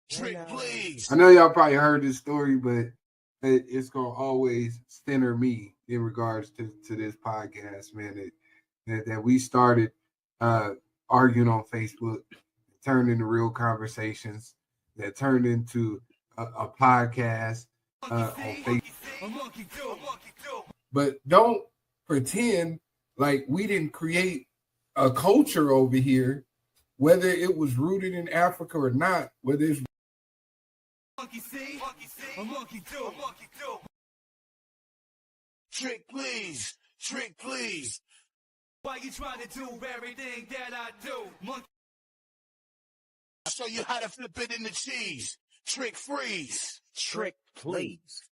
Trick, please. I know y'all probably heard this story, but it's gonna always center me in regards to this podcast, man. That we started arguing on Facebook, turned into real conversations, that turned into a podcast on Facebook. But don't pretend like we didn't create a culture over here, whether it was rooted in Africa or not, whether it's Trick, please. Trick, please. Why you trying to do everything that I do? Monkey. I'll show you how to flip it in the cheese. Trick, freeze. Trick, please.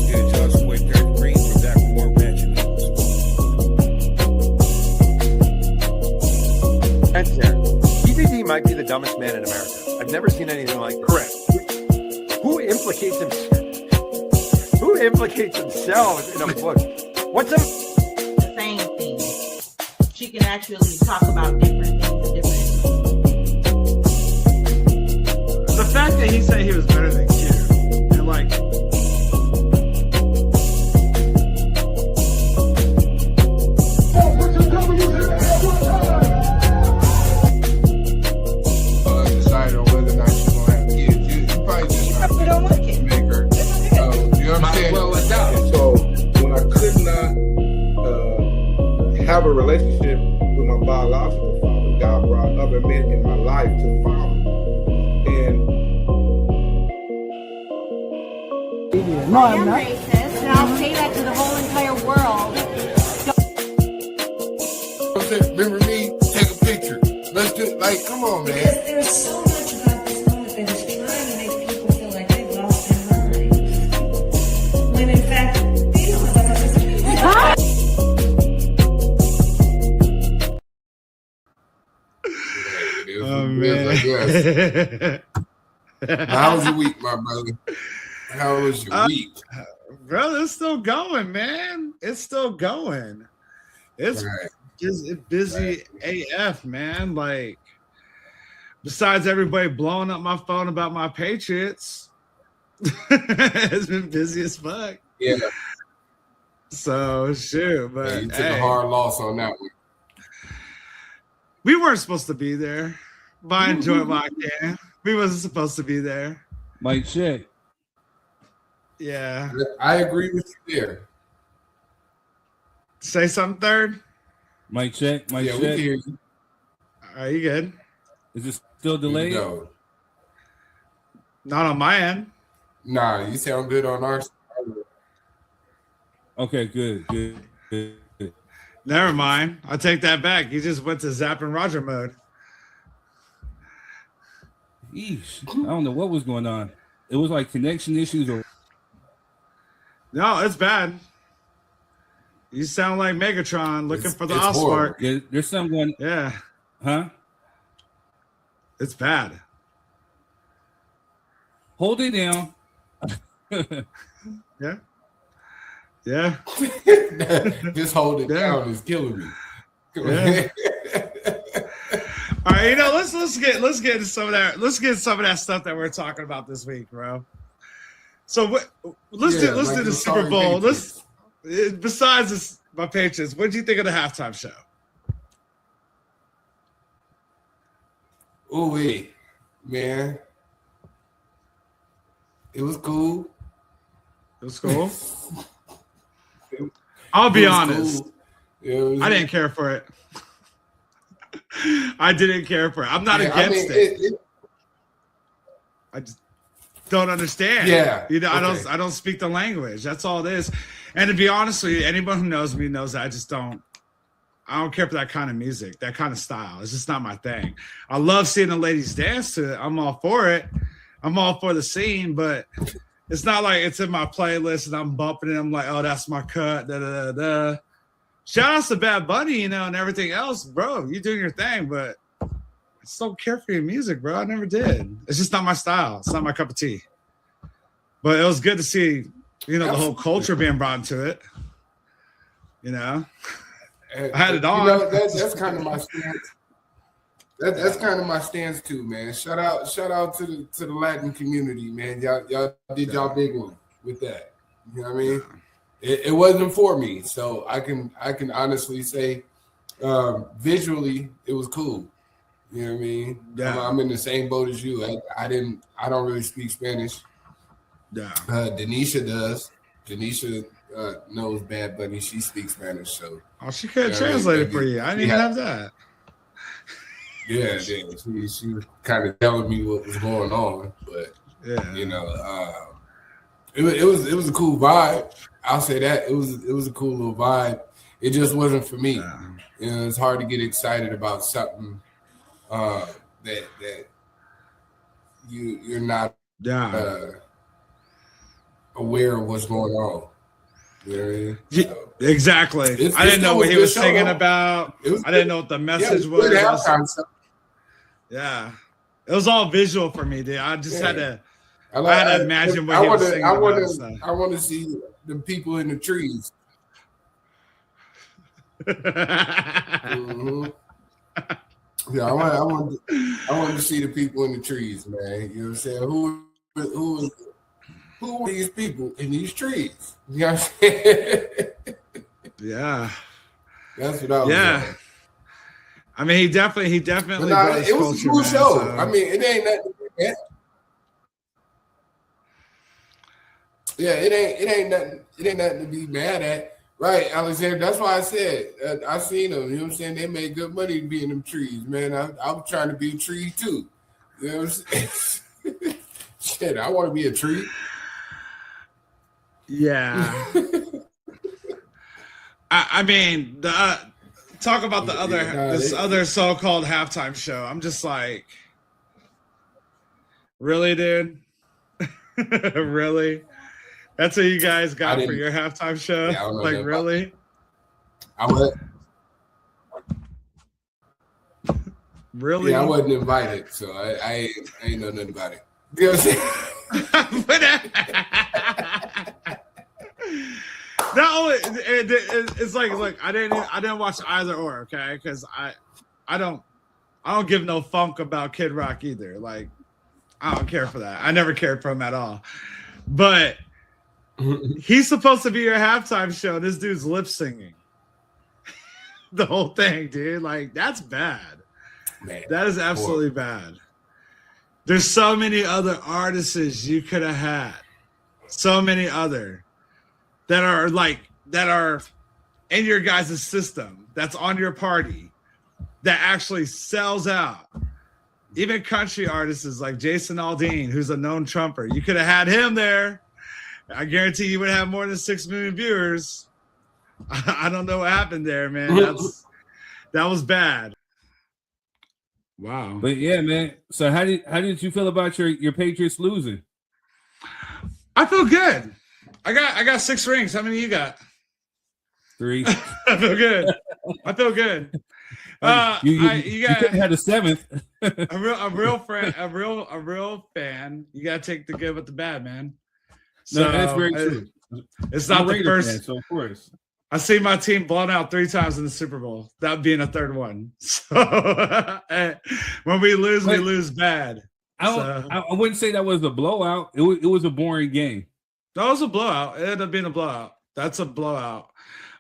Yeah, Josh Boy, Dirk Green, we're back with more Ratchet News. Answer. BBD might be the dumbest man in America. I've never seen anything like this. Correct. Who implicates themselves in a book? What's a the same thing? She can actually talk about different things, The fact that he said he was better than Q, and like, decide on whether or not you're gonna have kids. You probably just don't want kids. make her. You know what I'm saying? So when I could not have a relationship with my biological father, God brought other men in my life to father. And I am racist, and I'll say that to the whole entire world. Remember me? Take a picture. Let's do like, come on, man. Because there's so much about this moment that is trying to make people feel like they've lost their minds. When in fact, they don't have oh man. How was your week, my brother? How was your week? Brother, it's still going, man. It's still going. It's just busy AF, man. Like, besides everybody blowing up my phone about my Patriots, it's been busy as fuck. Yeah. So shoot, but yeah, you took a hard loss on that one. We weren't supposed to be there, but I enjoyed what I can. We wasn't supposed to be there. Mike check. Yeah. I agree with you there. Say something, third. Mike check. Mike Yeah, we check. can hear you. Are you good? Is it still delayed? No. Not on my end. Nah, you sound good on our side. Okay, good. Never mind. I'll take that back. You just went to Zap and Roger mode. Eesh. I don't know what was going on. It was like connection issues or No, it's bad. You sound like Megatron looking for the it's Allspark. there's something going. Yeah, Huh? it's bad. Hold it down. Yeah. Yeah. Just hold it Yeah. down is killing me. Yeah. All right, you know, let's get into some of that. Let's get some of that stuff that we're talking about this week, bro. So let's do the Super Bowl. Besides this, my Patriots, what did you think of the halftime show? Oh wait, man. It was cool. It was cool. I'll be honest. Cool. I didn't care for it. I didn't care for it. I'm not against it. I just don't understand. Yeah. You know, okay. I don't speak the language. That's all it is. And to be honest with you, anyone who knows me knows that I don't care for that kind of music, that kind of style. It's just not my thing. I love seeing the ladies dance to it. I'm all for it. I'm all for the scene, but it's not like it's in my playlist and I'm bumping it. I'm like, oh, that's my cut. Da, da, da, da. Shout outs to Bad Bunny, you know, and everything else, bro. You doing your thing, but I just don't care for your music, bro. I never did. It's just not my style. It's not my cup of tea. But it was good to see, you know, the whole culture being brought into it. You know? I had it on. You know, that's kind of my stance. That's kind of my stance too, man. Shout out to the Latin community, man. Y'all did y'all big one with that. You know what I mean? It wasn't for me, so I can honestly say, visually it was cool. You know what I mean? Yeah. I'm in the same boat as you. I don't really speak Spanish. Yeah. Denisha does. Denisha knows Bad Bunny. She speaks Spanish, so. Oh, she could translate it for you. I didn't even have that. Yeah. She was kind of telling me what was going on, but you know, it was a cool vibe. I'll say that it was a cool little vibe. It just wasn't for me. Yeah. You know, it's hard to get excited about something that you're not aware of what's going on. You know what I mean? So, exactly. I didn't know what he was singing about. I didn't know what the message was. Yeah, it was all visual for me, dude. I just had to. I had to imagine what he was singing about. I want to see the people in the trees. Mm-hmm. Yeah, I want to see the people in the trees, man. You know what I'm saying? Who are these people in these trees? You know what I'm saying? Yeah, that's what I was. Yeah. Saying. I mean, he definitely. It was a cool show. So. I mean, it ain't nothing. Yeah, it ain't nothing to be mad at. Right, Alexander. That's why I said I seen them. You know what I'm saying? They made good money being them trees, man. I was trying to be a tree too. You know what I'm saying? Shit, I want to be a tree. Yeah. I mean, talk about this other so-called halftime show. I'm just like, really, dude? Really? That's what you guys got for your halftime show? Yeah, like, really? Really? Yeah, I wasn't invited, so I ain't know nothing about it. You know what I'm saying? It's like I didn't watch either or, okay? Because I don't give no funk about Kid Rock either. Like, I don't care for that. I never cared for him at all. But he's supposed to be your halftime show. This dude's lip singing the whole thing, dude. Like, that's bad. Man, that is absolutely bad. There's so many other artists you could have had. So many other that are in your guys' system, that's on your party, that actually sells out. Even country artists like Jason Aldean, who's a known trumper. You could have had him there. I guarantee you would have more than 6 million viewers. I don't know what happened there, man. That was bad. Wow. But yeah, man. So how did you feel about your Patriots losing? I feel good. I got 6 rings. How many you got? 3. I feel good. You got had a 7th. a real fan. You gotta take the good with the bad, man. So, no, that's very true. It's not the first. Fan, so of course, I see my team blown out 3 times in the Super Bowl. That being a 3rd one. So when we lose, we lose bad. I wouldn't say that was a blowout. It was a boring game. That was a blowout. It ended up being a blowout. That's a blowout.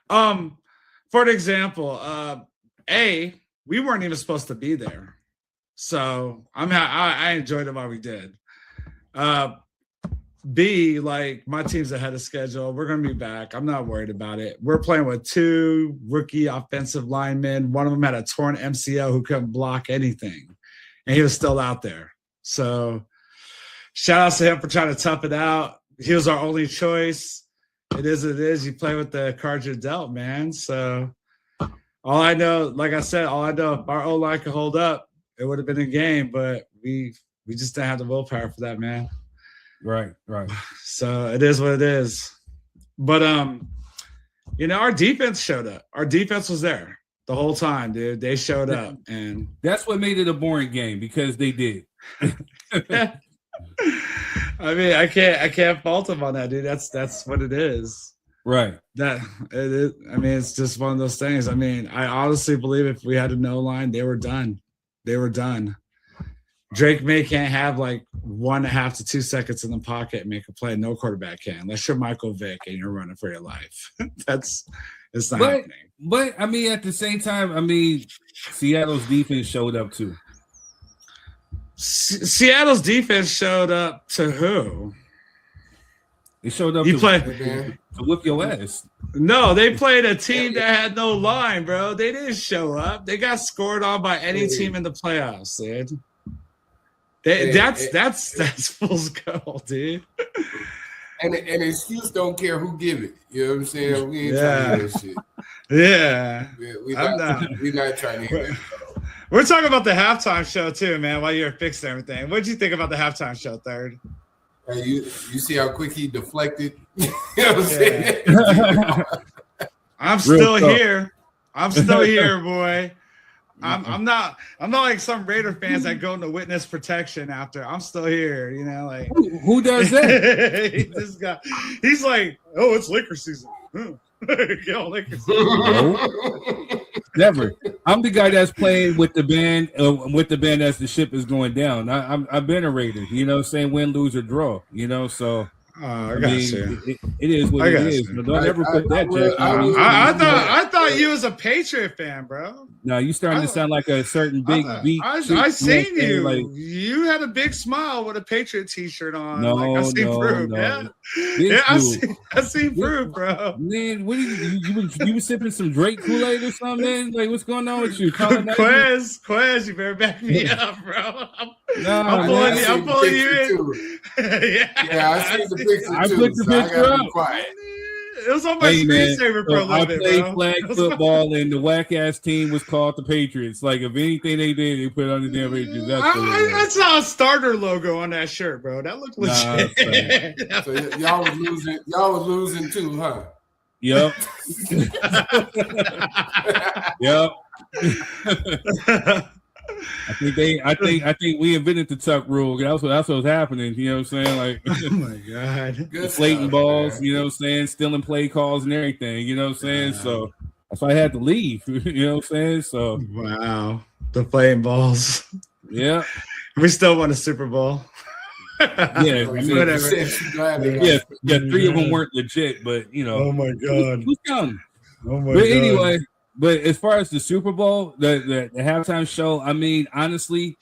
For an example, we weren't even supposed to be there, so I enjoyed it while we did. B, like, my team's ahead of schedule. We're gonna be back. I'm not worried about it. We're playing with 2 rookie offensive linemen. One of them had a torn MCL who couldn't block anything, and he was still out there. So, shout outs to him for trying to tough it out. He was our only choice. It is what it is. You play with the cards you're dealt, man. So all I know, like I said, if our O-line could hold up, it would have been a game, but we just didn't have the willpower for that, man. Right. So it is what it is. But our defense showed up. Our defense was there the whole time, dude. They showed up, and that's what made it a boring game, because they did. I mean, I can't fault them on that, dude. That's what it is. Right. I mean, it's just one of those things. I mean, I honestly believe if we had a no line, they were done. They were done. Drake May can't have like 1.5 to 2 seconds in the pocket and make a play. No quarterback can, unless you're Michael Vick and you're running for your life. It's not happening. But I mean, at the same time, I mean, Seattle's defense showed up too. Seattle's defense showed up to who? They showed up to whip your ass. No, they played a team that had no line, bro. They didn't show up. They got scored on by any team in the playoffs, dude. That's fool's gold, dude. And excuse don't care who give it. You know what I'm saying? We ain't trying to hear that shit. Yeah. We're not trying to hear that. We're talking about the halftime show too, man, while you're fixing everything. What did you think about the halftime show, Third? Hey, you see how quick he deflected? You know what I'm saying? I'm still here. I'm still here, boy. I'm not like some Raider fans that go into witness protection after. I'm still here, you know, like who does that? This guy, he's like, oh, it's Lakers season. Yo, Lakers season. No, never. I'm the guy that's playing with the band as the ship is going down. I've been a Raider, you know, saying win, lose, or draw, you know, so. I got you. It is what it is. Don't ever put that. I thought you was a Patriot fan, bro. No, you starting to sound like a certain big beat. I seen you. Like, you had a big smile with a Patriot T-shirt on. No, like, I seen proof. No. Yeah, I seen proof, bro. Man, what you were sipping some Drake Kool-Aid or something? Man? Like, what's going on with you? Quez, you better back me up, bro. I'm pulling you in. Yeah, I see the picture I too. put the picture up. Quiet. It was on my screensaver for a little bit, bro. I played flag football, and the whack-ass team was called the Patriots. Like, if anything they did, they put it on the damn Patriots. I saw a starter logo on that shirt, bro. That looked legit. So y'all was losing. Y'all was losing too, huh? Yep. Yep. I think we invented the tuck rule. That's what was happening. You know what I'm saying? Like, oh my god, deflating balls. Man. You know what I'm saying? Stealing play calls and everything. You know what I'm saying? So that's why I had to leave. You know what I'm saying? So wow, deflating balls. Yeah, we still won a Super Bowl. Yeah, I mean, whatever. Yeah, 3 of them weren't legit, but you know. Oh my god, who's counting? Oh my but god. Anyway. But as far as the Super Bowl, the halftime show, I mean, honestly,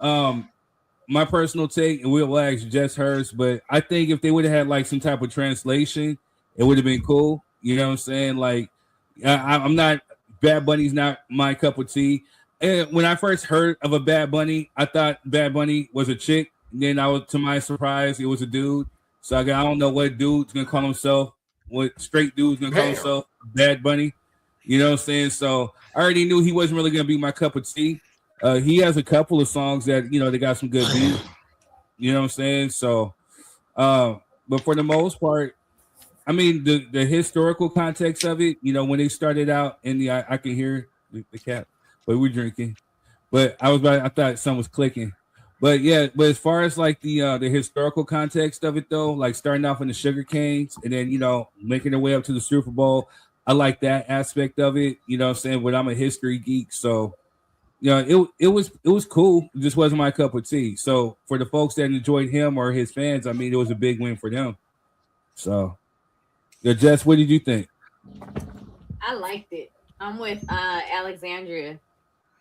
my personal take, and we'll ask just hers, but I think if they would have had like some type of translation, it would have been cool. You know what I'm saying? Like, I'm not, Bad Bunny's not my cup of tea. And when I first heard of a Bad Bunny, I thought Bad Bunny was a chick. And then to my surprise, it was a dude. So I don't know what dude's gonna call himself, what straight dude's gonna call himself Bad Bunny. You know what I'm saying? So I already knew he wasn't really going to be my cup of tea. He has a couple of songs that, you know, they got some good beats. You know what I'm saying? So, but for the most part, I mean, the historical context of it, you know, when they started out in the, I can hear the cat, but we're drinking. But I thought something was clicking. But yeah, but as far as like the historical context of it though, like starting off in the sugar canes and then, you know, making their way up to the Super Bowl, I like that aspect of it, you know what I'm saying? But I'm a history geek, so you know, it was cool. It just wasn't my cup of tea. So for the folks that enjoyed him or his fans, I mean, it was a big win for them. So, yeah, Jess, what did you think? I liked it. I'm with Alexandria.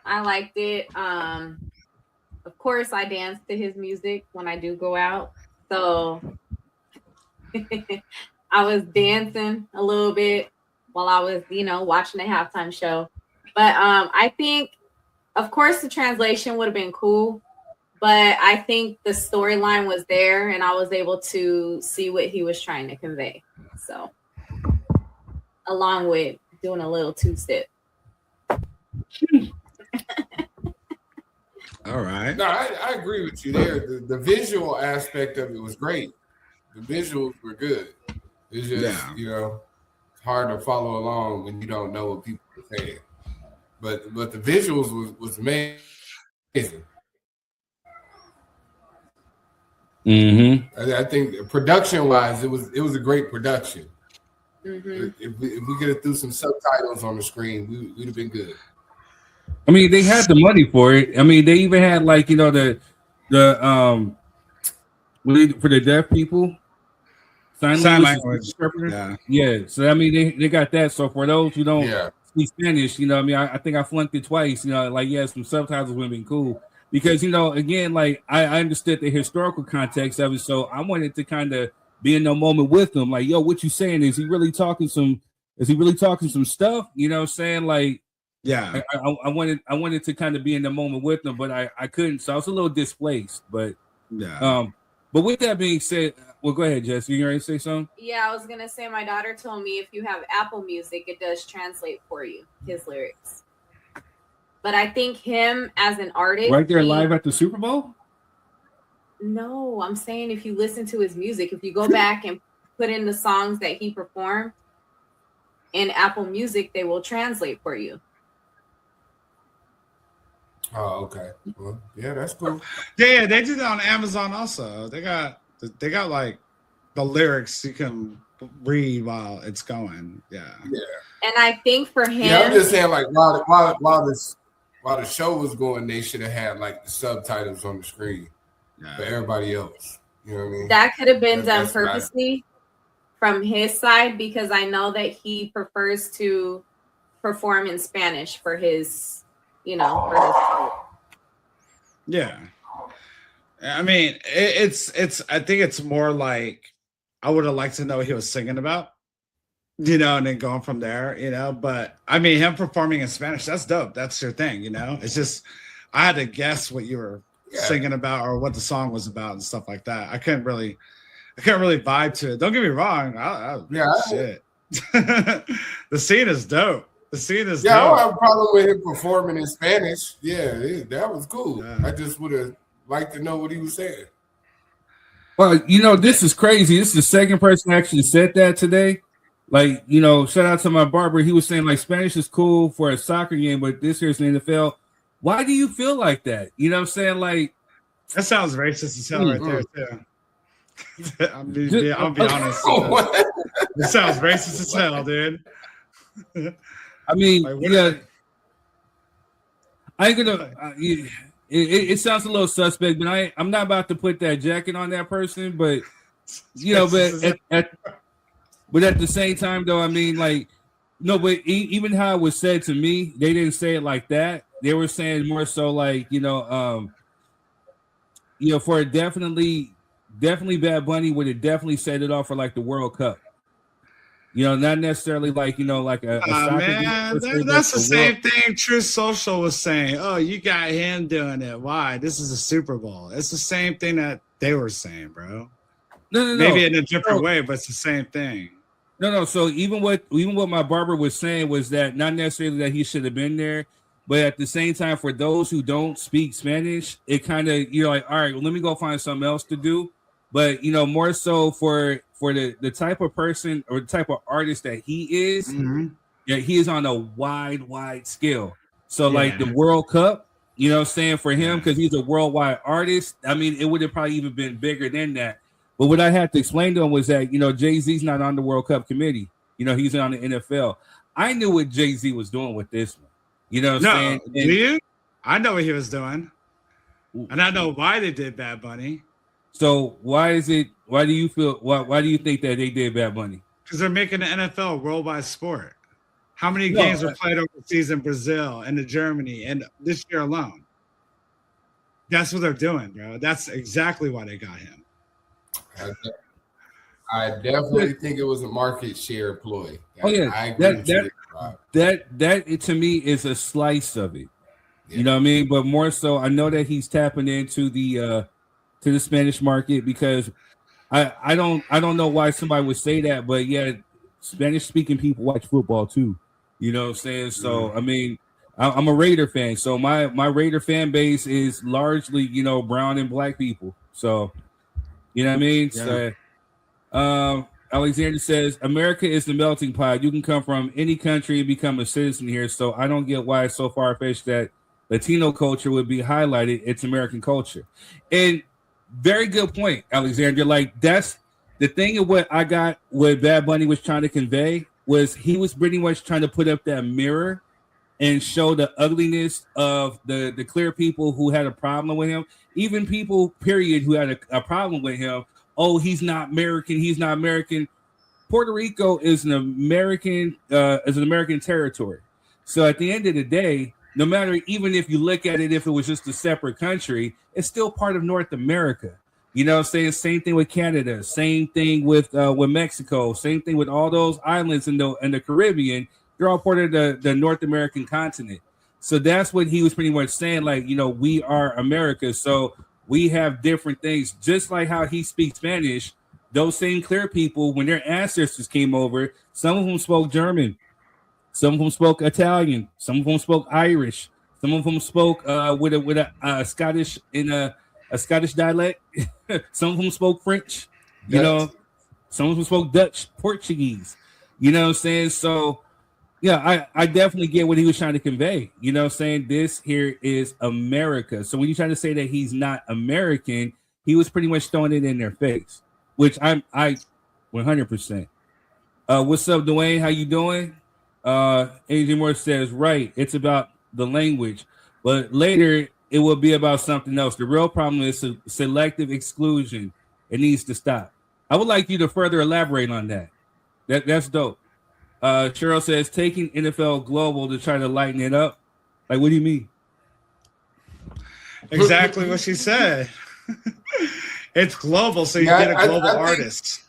I liked it. Of course, I dance to his music when I do go out. So I was dancing a little bit while I was, you know, watching the halftime show. But I think, of course, the translation would have been cool. But I think the storyline was there, and I was able to see what he was trying to convey. So, along with doing a little two-step. All right. No, I agree with you there. The visual aspect of it was great. The visuals were good. It's just, you know, it's hard to follow along when you don't know what people are saying. But the visuals was amazing. Mm-hmm. I think production-wise, it was a great production. If we could have threw some subtitles on the screen, we'd have been good. I mean, they had the money for it. I mean, they even had like, you know, the for the deaf people, sign language interpreter. Yeah. So I mean, they got that. So for those who don't speak Spanish, you know, I mean, I think I flunked it twice. You know, like some subtitles would have been cool because, you know, again, like I understood the historical context of it, so I wanted to kind of be in the moment with them. Like, yo, what you saying? Is he really talking some stuff? You know what I'm saying? Like, yeah, I wanted to kind of be in the moment with them, but I couldn't. So I was a little displaced. But but with that being said, well, go ahead, Jess. You ready to say something? Yeah, I was gonna say my daughter told me if you have Apple Music, it does translate for you his lyrics. But I think him as an artist, right there live at the Super Bowl. No, I'm saying if you listen to his music, if you go back and put in the songs that he performed in Apple Music, they will translate for you. Oh, okay. Well, yeah, that's cool. Yeah, they do that on Amazon also. They got like the lyrics you can read while it's going. Yeah. And I think for him, I'm just saying, like while the show was going, they should have had like the subtitles on the screen for everybody else. You know what I mean? That could have been done purposely from his side because I know that he prefers to perform in Spanish for his, you know, for his. Yeah. I mean, it's I think it's more like I would have liked to know what he was singing about, you know, and then going from there, you know. But I mean, him performing in Spanish, that's dope. That's your thing, you know. It's just I had to guess what you were singing about or what the song was about and stuff like that. I couldn't really vibe to it. Don't get me wrong. Shit. The scene is dope. The scene is dope. I don't have a problem with him performing in Spanish. Yeah, that was cool. Yeah. I just would have liked to know what he was saying. Well, you know, this is crazy. This is the second person who actually said that today. Like, you know, shout out to my barber. He was saying like Spanish is cool for a soccer game, but this here's the NFL. Why do you feel like that? You know what I'm saying? Like, that sounds racist as hell right there, too. I'll be honest. It sounds racist as hell, dude. I mean, like, I ain't gonna. It sounds a little suspect, but I'm not about to put that jacket on that person. But you know, but at the same time, though, I mean, like, no, but even how it was said to me, they didn't say it like that. They were saying more so like, you know, for definitely Bad Bunny would have definitely set it off for like the World Cup. You know, not necessarily like, you know, like a man, that's the same thing Truth Social was saying. Oh, you got him doing it. Why? This is a Super Bowl. It's the same thing that they were saying, bro. No. Maybe in a different way, but it's the same thing. No. So even what my barber was saying was that not necessarily that he should have been there, but at the same time, for those who don't speak Spanish, it kind of, you're like, all right, well, let me go find something else to do. But, you know, more so for the type of person or the type of artist that he is, he is on a wide scale. So like the World Cup, you know what I'm saying, for him, because he's a worldwide artist, I mean, it would have probably even been bigger than that. But what I had to explain to him was that, you know, Jay-Z's not on the World Cup committee. You know, he's on the NFL. I knew what Jay-Z was doing with this one. You know what I'm saying? Do you? I know what he was doing. And I know why they did Bad Bunny. So why do you think that they did Bad Bunny? Because they're making the NFL a worldwide sport. How many games were played overseas in Brazil and in Germany and this year alone? That's what they're doing, bro. That's exactly why they got him. I definitely think it was a market share ploy. That to me is a slice of it. You know what I mean? But more so, I know that he's tapping into the Spanish market because I don't know why somebody would say that, but yeah, Spanish speaking people watch football too. You know what I'm saying? So I mean, I'm a Raider fan, so my Raider fan base is largely, you know, brown and black people. So you know what I mean? Yeah. So Alexander says America is the melting pot. You can come from any country and become a citizen here. So I don't get why it's so far-fetched that Latino culture would be highlighted. It's American culture. And very good point, Alexander. Like that's the thing of what I got, what Bad Bunny was trying to convey was he was pretty much trying to put up that mirror and show the ugliness of the clear people who had a problem with him, even people, period, who had a problem with him. Oh, he's not American. He's not American. Puerto Rico is an American territory. So at the end of the day, no matter, even if you look at it, if it was just a separate country, it's still part of North America. You know what I'm saying? Same thing with Canada, same thing with Mexico, same thing with all those islands in the Caribbean. They're all part of the North American continent. So that's what he was pretty much saying, like, you know, we are America. So we have different things, just like how he speaks Spanish. Those same clear people, when their ancestors came over, some of them spoke German, some of them spoke Italian, some of them spoke Irish, some of them spoke with a Scottish in a Scottish dialect. Some of them spoke French, you know, some of them spoke Dutch, Portuguese, you know what I'm saying? So yeah, I definitely get what he was trying to convey. You know what I'm saying? This here is America. So when you try to say that he's not American, he was pretty much throwing it in their face, which I 100%. What's up, Dwayne? How you doing? Adrian Moore says, right, it's about the language, but later it will be about something else. The real problem is selective exclusion. It needs to stop. I would like you to further elaborate on that. That's dope. Cheryl says, taking NFL global to try to lighten it up. Like, what do you mean? Exactly what she said. It's global, so you get a global artist.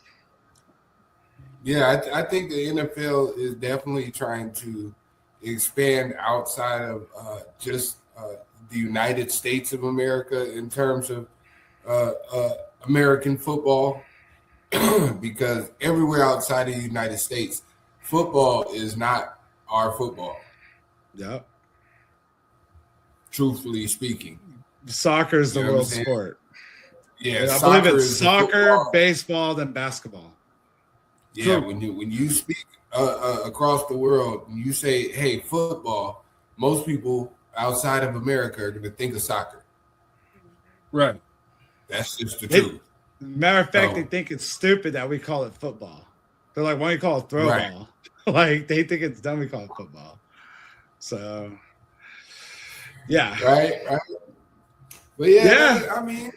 Yeah, I think the NFL is definitely trying to expand outside of just the United States of America in terms of American football, because everywhere outside of the United States, football is not our football. Yep. Truthfully speaking. Soccer is the world sport. Yeah, I believe it's soccer, baseball, then basketball. Yeah, when you speak across the world, and you say, hey, football, most people outside of America are going to think of soccer. Right. That's just the truth. Matter of fact, they think it's stupid that we call it football. They're like, why don't you call it throw ball? Like, they think it's dumb we call it football. So, yeah. Right. But yeah. I mean,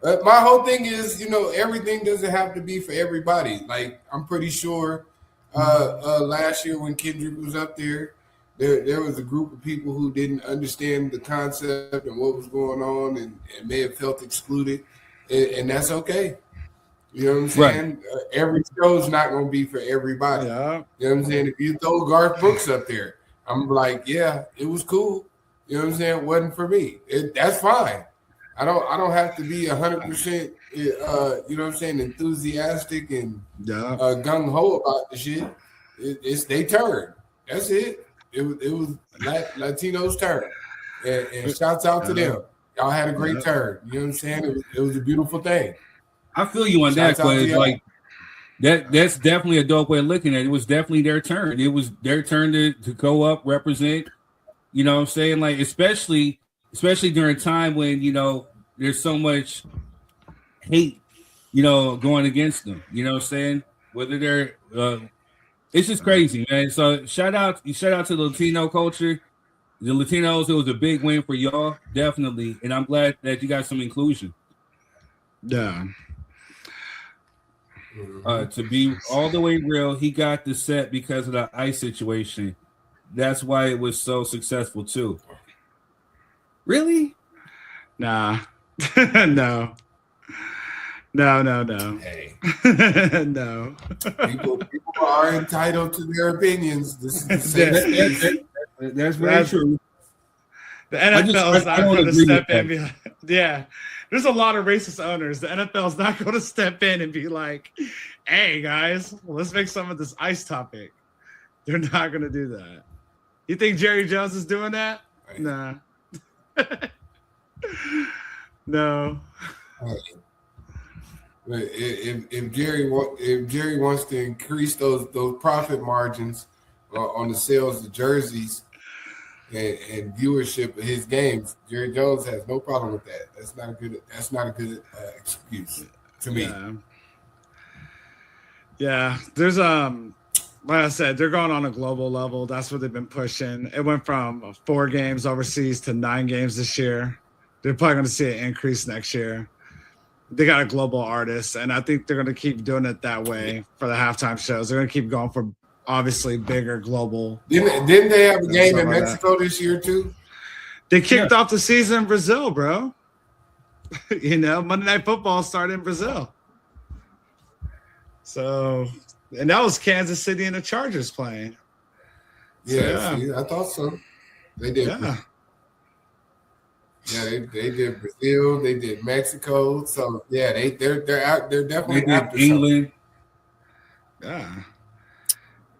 my whole thing is, you know, everything doesn't have to be for everybody. Like, I'm pretty sure last year when Kendrick was up there was a group of people who didn't understand the concept and what was going on and may have felt excluded. And that's okay. You know what I'm saying? Right. Every show is not going to be for everybody. Yeah. You know what I'm saying? If you throw Garth Brooks up there, I'm like, yeah, it was cool. You know what I'm saying? It wasn't for me. That's fine. I don't have to be 100%, you know what I'm saying, enthusiastic and gung ho about the shit. It's their turn. That's it. It was Latino's turn. And shouts out to them. Y'all had a great turn. You know what I'm saying? It was a beautiful thing. I feel you on that, but it's like that's definitely a dope way of looking at it. It was definitely their turn. It was their turn to go up, represent. You know what I'm saying? Like, especially during a time when, you know, there's so much hate, you know, going against them. You know what I'm saying? Whether they're it's just crazy, man. So shout out to the Latino culture. The Latinos, it was a big win for y'all, definitely. And I'm glad that you got some inclusion. Yeah. To be all the way real, he got the set because of the ICE situation. That's why it was so successful too. Really? Nah. No. Hey. No. People are entitled to their opinions. This is that's very true. The NFL is not going to step in and be like, yeah. There's a lot of racist owners. The NFL is not going to step in and be like, hey, guys, let's make some of this ICE topic. They're not going to do that. You think Jerry Jones is doing that? Right. Nah. No. If Jerry wants to increase those profit margins on the sales of jerseys and viewership of his games, Jerry Jones has no problem with that. That's not a good excuse to me. Yeah, there's like I said, they're going on a global level. That's what they've been pushing. It went from 4 games overseas to 9 games this year. They're probably going to see an increase next year. They got a global artist, and I think they're going to keep doing it that way for the halftime shows. They're going to keep going for obviously bigger global. Didn't they have a game in Mexico this year too? They kicked off the season in Brazil, bro. Monday Night Football started in Brazil. So, and that was Kansas City and the Chargers playing. Yeah, see, I thought so. They did. Yeah. Yeah, they did Brazil, they did Mexico. So yeah, they're out. They're definitely They did after England. Yeah.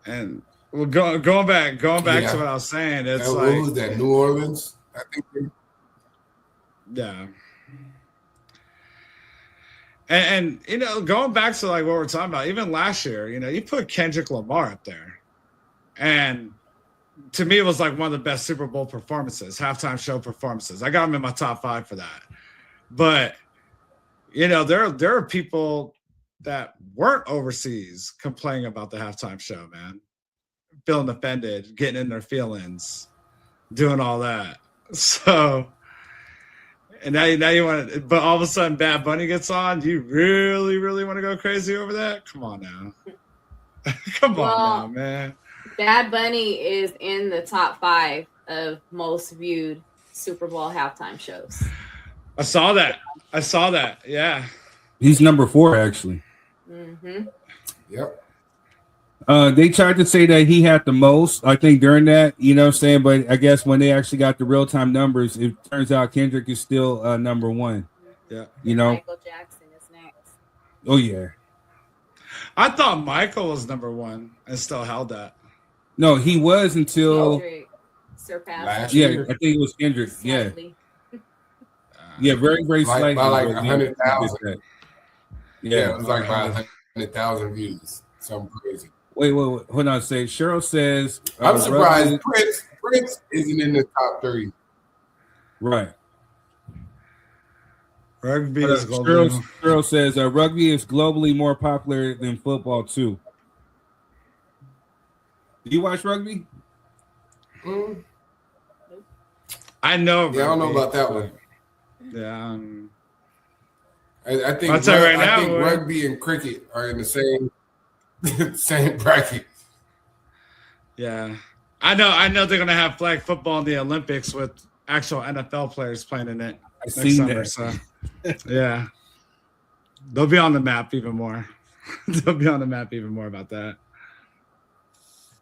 And well, going back to what I was saying, it's what like was that? New Orleans, I think. Yeah. And going back to like what we're talking about, even last year, you put Kendrick Lamar up there, and to me, it was like one of the best Super Bowl performances, halftime show performances. I got him in my top 5 for that. But there are people that weren't overseas complaining about the halftime show, man, feeling offended, getting in their feelings, doing all that. So. And now you want to, but all of a sudden Bad Bunny gets on. You really, really want to go crazy over that? Come on now. Come on now, man. Bad Bunny is in the top 5 of most viewed Super Bowl halftime shows. I saw that. Yeah. He's number 4, actually. Mm-hmm. Yep. They tried to say that he had the most, I think, during that, you know what I'm saying? But I guess when they actually got the real-time numbers, it turns out Kendrick is still number 1. Yeah. Michael Jackson is next. Oh, yeah. I thought Michael was number 1 and still held that. No, he was until... Kendrick surpassed last Yeah, year. I think it was Kendrick. slightly. Yeah, very, very slightly. By like but 100,000. Yeah, it was like by 100,000 views. Something crazy. Wait, hold on. Cheryl says... I'm surprised Prince isn't in the top 3. Right. Rugby is global. Cheryl says rugby is globally more popular than football, too. Do you watch rugby? I know. Yeah, I don't know about that one. Yeah. I think, I'll tell you right now, I think boy. rugby and cricket are in the same bracket. Yeah. I know they're going to have flag football in the Olympics with actual NFL players playing in it next summer. So, yeah. They'll be on the map even more. They'll be on the map even more about that.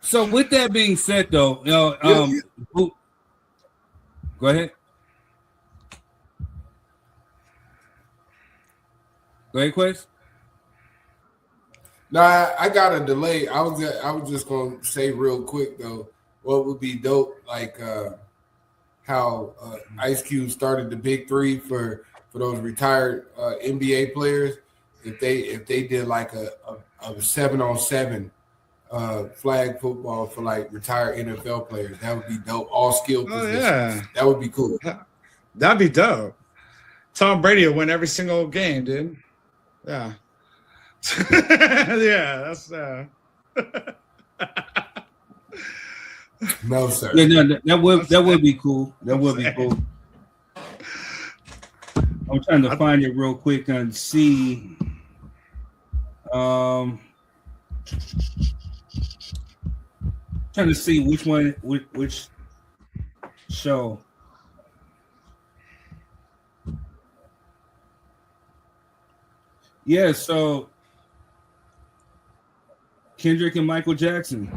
So with that being said, though, go ahead. Go ahead, Quest. No, I got a delay. I was just gonna say real quick though, what would be dope, like how Ice Cube started the Big 3 for those retired NBA players. If they did like a 7-on-7 flag football for like retired NFL players, that would be dope. All skill positions. Yeah. That would be cool. That'd be dope. Tom Brady will win every single game, dude. Yeah. Yeah, that's No, sir. Yeah, no, that would be cool. That would be cool. I'm trying to find it real quick and see. Trying to see which show. Yeah, so Kendrick and Michael Jackson.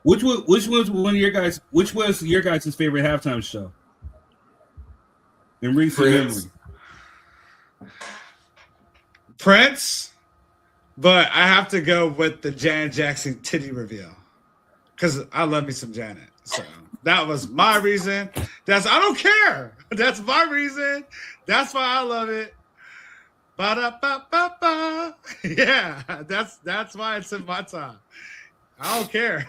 Which was one of your guys? Which was your guys' favorite halftime show in recent memory? Prince, but I have to go with the Janet Jackson titty reveal because I love me some Janet. So that was my reason. I don't care. That's my reason. That's why I love it. Ba-da-ba-ba-ba. Yeah, that's why it's in my top. I don't care.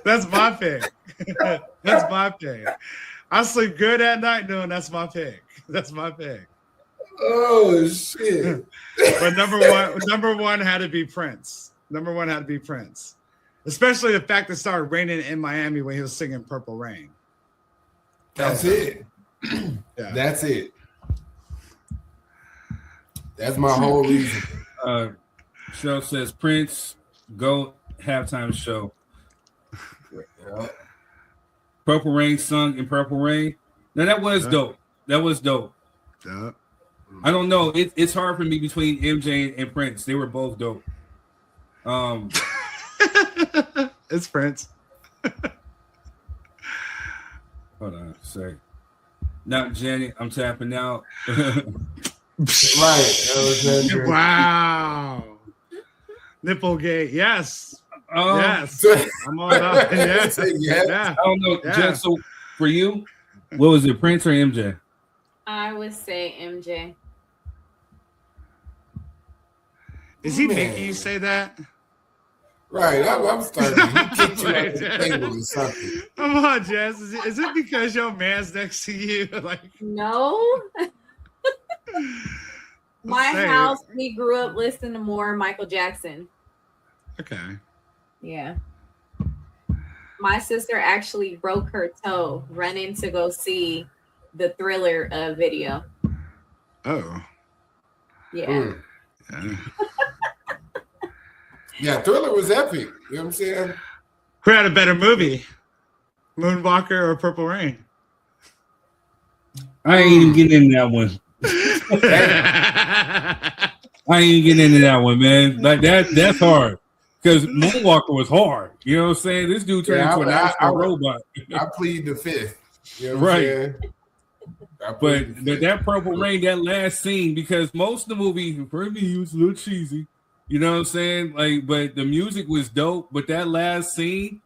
That's my pick. That's my pick. I sleep good at night knowing that's my pick. That's my pick. Oh shit! But number one had to be Prince. Number one had to be Prince, especially the fact that it started raining in Miami when he was singing "Purple Rain." That's it. Yeah. That's it. That's my whole reason. Show says Prince GOAT halftime show. Yeah. Purple Rain sung in Purple Rain. Now that was dope. That was dope. Yeah. I don't know. It's hard for me between MJ and Prince. They were both dope. It's Prince. Hold on a sec. Now, Janet, I'm tapping out. Right. Wow. Nipplegate. Yes. Yes. I'm all about it. Yes. Yeah. I don't know. Yeah. Just so for you, what was it, Prince or MJ? I would say MJ. Is he making you say that? Right, I'm starting. He kicked you off the table or something. Come on, Jess. Is it because your man's next to you? Like, no. My house, we grew up listening to more Michael Jackson. Okay. Yeah. My sister actually broke her toe running to go see the Thriller video. Oh. Yeah. Yeah. Yeah, Thriller was epic. You know what I'm saying? Who had a better movie? Moonwalker or Purple Rain? I ain't even getting into that one. I ain't getting into that one, man. Like that's hard. Because Moonwalker was hard. You know what I'm saying? This dude turned into an actual robot. I plead the fifth. You know right. But that Purple Rain, that last scene, because most of the movie, for me, was a little cheesy. You know what I'm saying? Like, but the music was dope. But that last scene,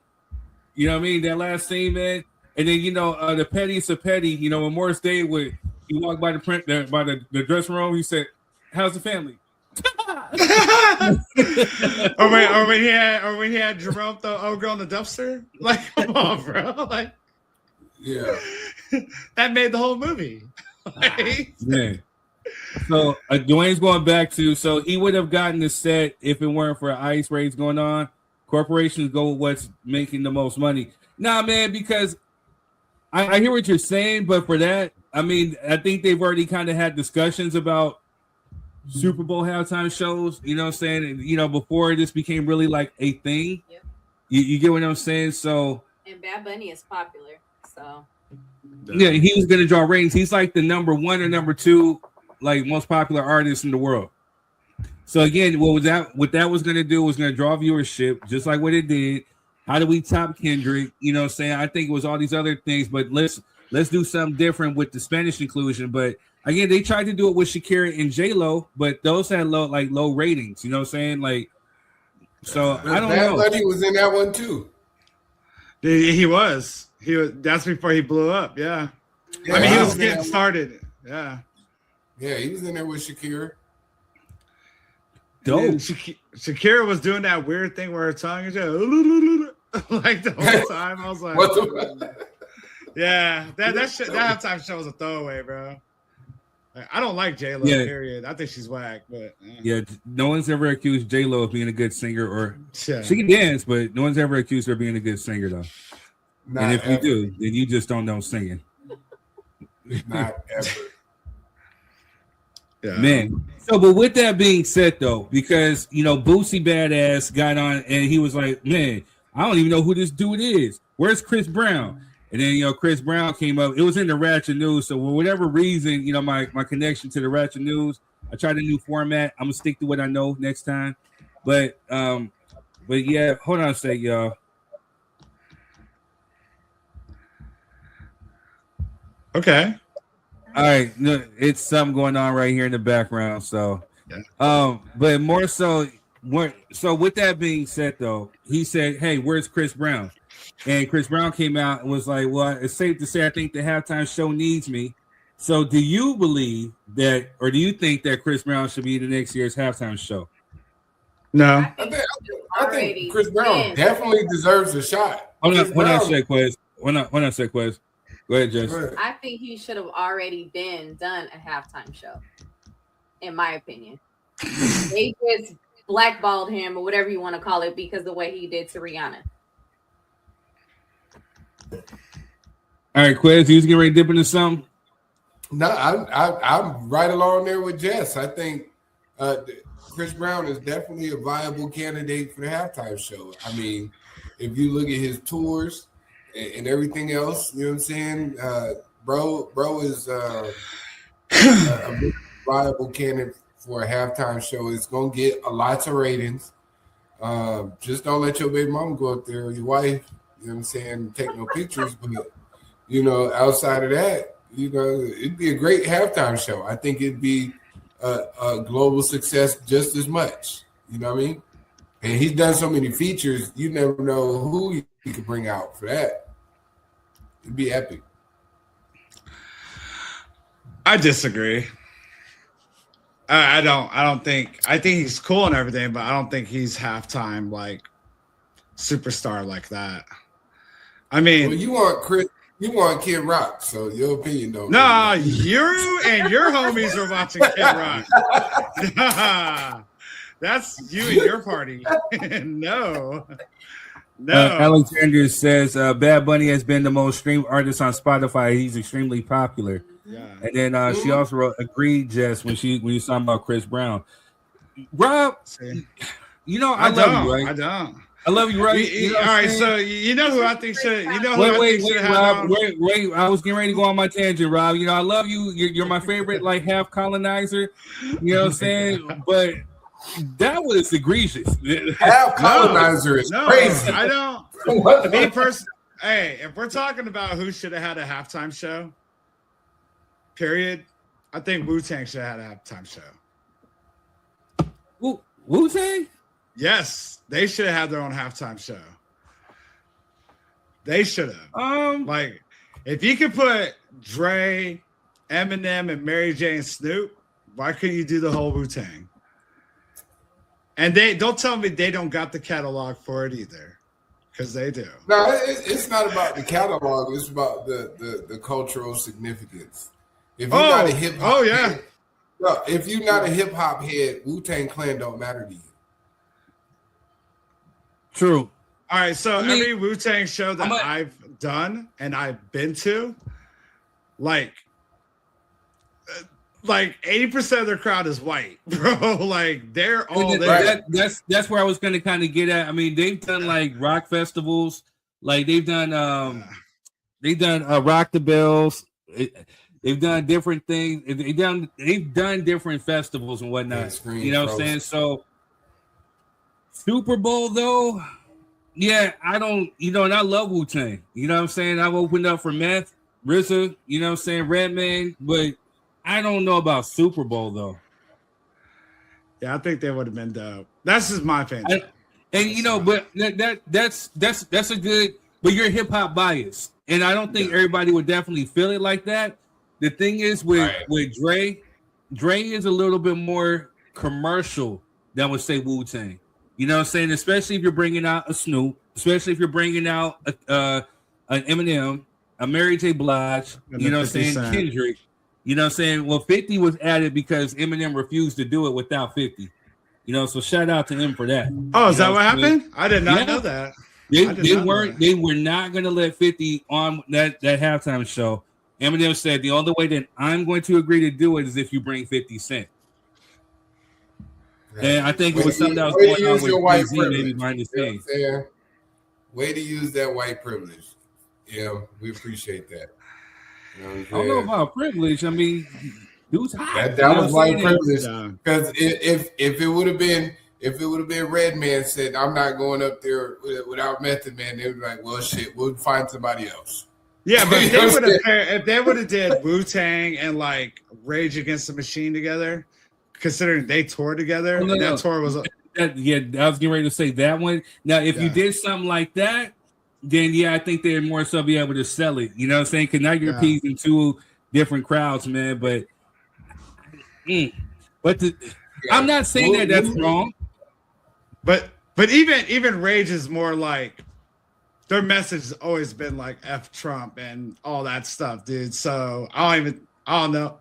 you know what I mean? That last scene, man. And then, you know, the pettiest of petty, you know, when Morris Day would, he walked by the dressing room, he said, "How's the family?" or when he had Jerome throw old girl in the dumpster. Like, come on, bro. Like, yeah. That made the whole movie. Like, man. So Dwayne's going back to, so he would have gotten the set if it weren't for ice raids going on. Corporations go with what's making the most money. Nah, man, because I hear what you're saying, but for that, I mean, I think they've already kind of had discussions about Super Bowl halftime shows, you know what I'm saying? And, you know, before this became really like a thing. Yep. You get what I'm saying? So, and Bad Bunny is popular, so yeah, he was gonna draw ratings. He's like the number 1 or number 2 like most popular artist in the world. So again, what that was gonna do was gonna draw viewership, just like what it did. How do we top Kendrick? You know what I'm saying? I think it was all these other things, but let's do something different with the Spanish inclusion. But again, they tried to do it with Shakira and J-Lo, but those had low ratings. You know what I'm saying? Like, so I don't know. Bad Bunny was in that one too. He was. That's before he blew up. Yeah. I mean, he was getting started. Yeah. Yeah, he was in there with Shakira. Dope. Shakira was doing that weird thing where her tongue is just like the whole time. I was like, yeah, that halftime show was a throwaway, bro. Like, I don't like J-Lo, period. I think she's whack, but yeah, no one's ever accused J-Lo of being a good singer, or she can dance, but no one's ever accused her of being a good singer, though. And if you do, then you just don't know singing. Not ever. Yeah. Man. So, but with that being said, though, because, you know, Boosie Badass got on and he was like, man, I don't even know who this dude is. Where's Chris Brown? And then, you know, Chris Brown came up. It was in the Ratchet News. So, for whatever reason, you know, my connection to the Ratchet News, I tried a new format. I'm going to stick to what I know next time. But yeah, hold on a sec, y'all. Okay. All right, no, it's something going on right here in the background. So, but more so, with that being said, though, he said, "Hey, where's Chris Brown?" And Chris Brown came out and was like, "Well, it's safe to say I think the halftime show needs me." So, do you believe that, or do you think that Chris Brown should be the next year's halftime show? No, I think Chris Brown definitely deserves a shot. Hold on, say, Quez. Hold on, say, Quez. Go ahead, Jess. I think he should have already been done a halftime show, in my opinion. They just blackballed him or whatever you want to call it because of the way he did to Rihanna. All right, Quiz, you was getting ready to dip into something? No, I'm right along there with Jess. I think Chris Brown is definitely a viable candidate for the halftime show. I mean, if you look at his tours and everything else, you know what I'm saying? Bro is a viable candidate for a halftime show. It's gonna get lots of ratings. Just don't let your baby mama go up there or your wife, you know what I'm saying, take no pictures. But you know, outside of that, you know, it'd be a great halftime show. I think it'd be a global success just as much. You know what I mean? And he's done so many features, you never know who he could bring out for that. It'd be epic. I disagree. I don't think. I think he's cool and everything, but I don't think he's halftime like superstar like that. I mean, well, you want Kid Rock, so your opinion don't. No, you and your homies are watching Kid Rock. That's you and your party. No. Alexander says Bad Bunny has been the most streamed artist on Spotify. He's extremely popular. Yeah. And then she also wrote, agreed, Jess, when you was talking about Chris Brown. Rob, you know I love you, right? I don't. I love you, right? You know all right, so you know who I think should. You know who wait, Rob. Wait. I was getting ready to go on my tangent, Rob. You know I love you. You're my favorite, like half colonizer. You know what I'm saying? But that was egregious. Half colonizer is crazy. I don't. Me personally, hey, if we're talking about who should have had a halftime show, period, I think Wu-Tang should have had a halftime show. Wu-Tang? Yes, they should have had their own halftime show. They should have. Like, if you could put Dre, Eminem, and Mary J. and Snoop, why couldn't you do the whole Wu-Tang? And they don't tell me they don't got the catalog for it either, because they do. No, it's not about the catalog. It's about the cultural significance. If you're not a hip hop, head, if you're not a hip hop head, Wu-Tang Clan don't matter to you. True. All right, so every Wu-Tang show that I've done and I've been to, like 80% of their crowd is white, bro. Like they're all there. That's where I was going to kind of get at. I mean, they've done like rock festivals, like they've done Rock the Bells. They've done different things. They've done different festivals and whatnot. You know what I'm saying? So Super Bowl though, yeah, I don't. You know, and I love Wu-Tang. You know what I'm saying? I've opened up for Meth, RZA. You know what I'm saying? Redman, but I don't know about Super Bowl though. Yeah, I think they would have been dope. That's just my opinion. And you know, but that's a good. But you're hip hop biased, and I don't think everybody would definitely feel it like that. The thing is with Dre is a little bit more commercial than would say Wu-Tang. You know what I'm saying? Especially if you're bringing out a Snoop, especially if you're bringing out an Eminem, a Mary J. Blige, you know what I'm saying? Kendrick. You know what I'm saying? Well, 50 was added because Eminem refused to do it without 50. You know, so shout out to him for that. Oh, is that what happened? I did not know that. They were not going to let 50 on that halftime show. Eminem said the only way that I'm going to agree to do it is if you bring 50 Cent. And I think it was something that was going on with white Jay-Z maybe behind the scenes. Way to use that white privilege. Yeah, we appreciate that. You know I don't know about privilege. I mean, dude's hot. That was white privilege. Because if it would have been Redman said, I'm not going up there without Method Man, they would be like, well, shit, we'll find somebody else. Yeah, but if they would have did Wu-Tang and like Rage Against the Machine together, considering they toured together, that tour was I was getting ready to say that one. Now, if you did something like that, then I think they'd more so be able to sell it. You know what I'm saying? Because now you're appeasing two different crowds, man. But I'm not saying that's wrong. But even Rage is more like their message has always been like F Trump and all that stuff, dude. So I don't know,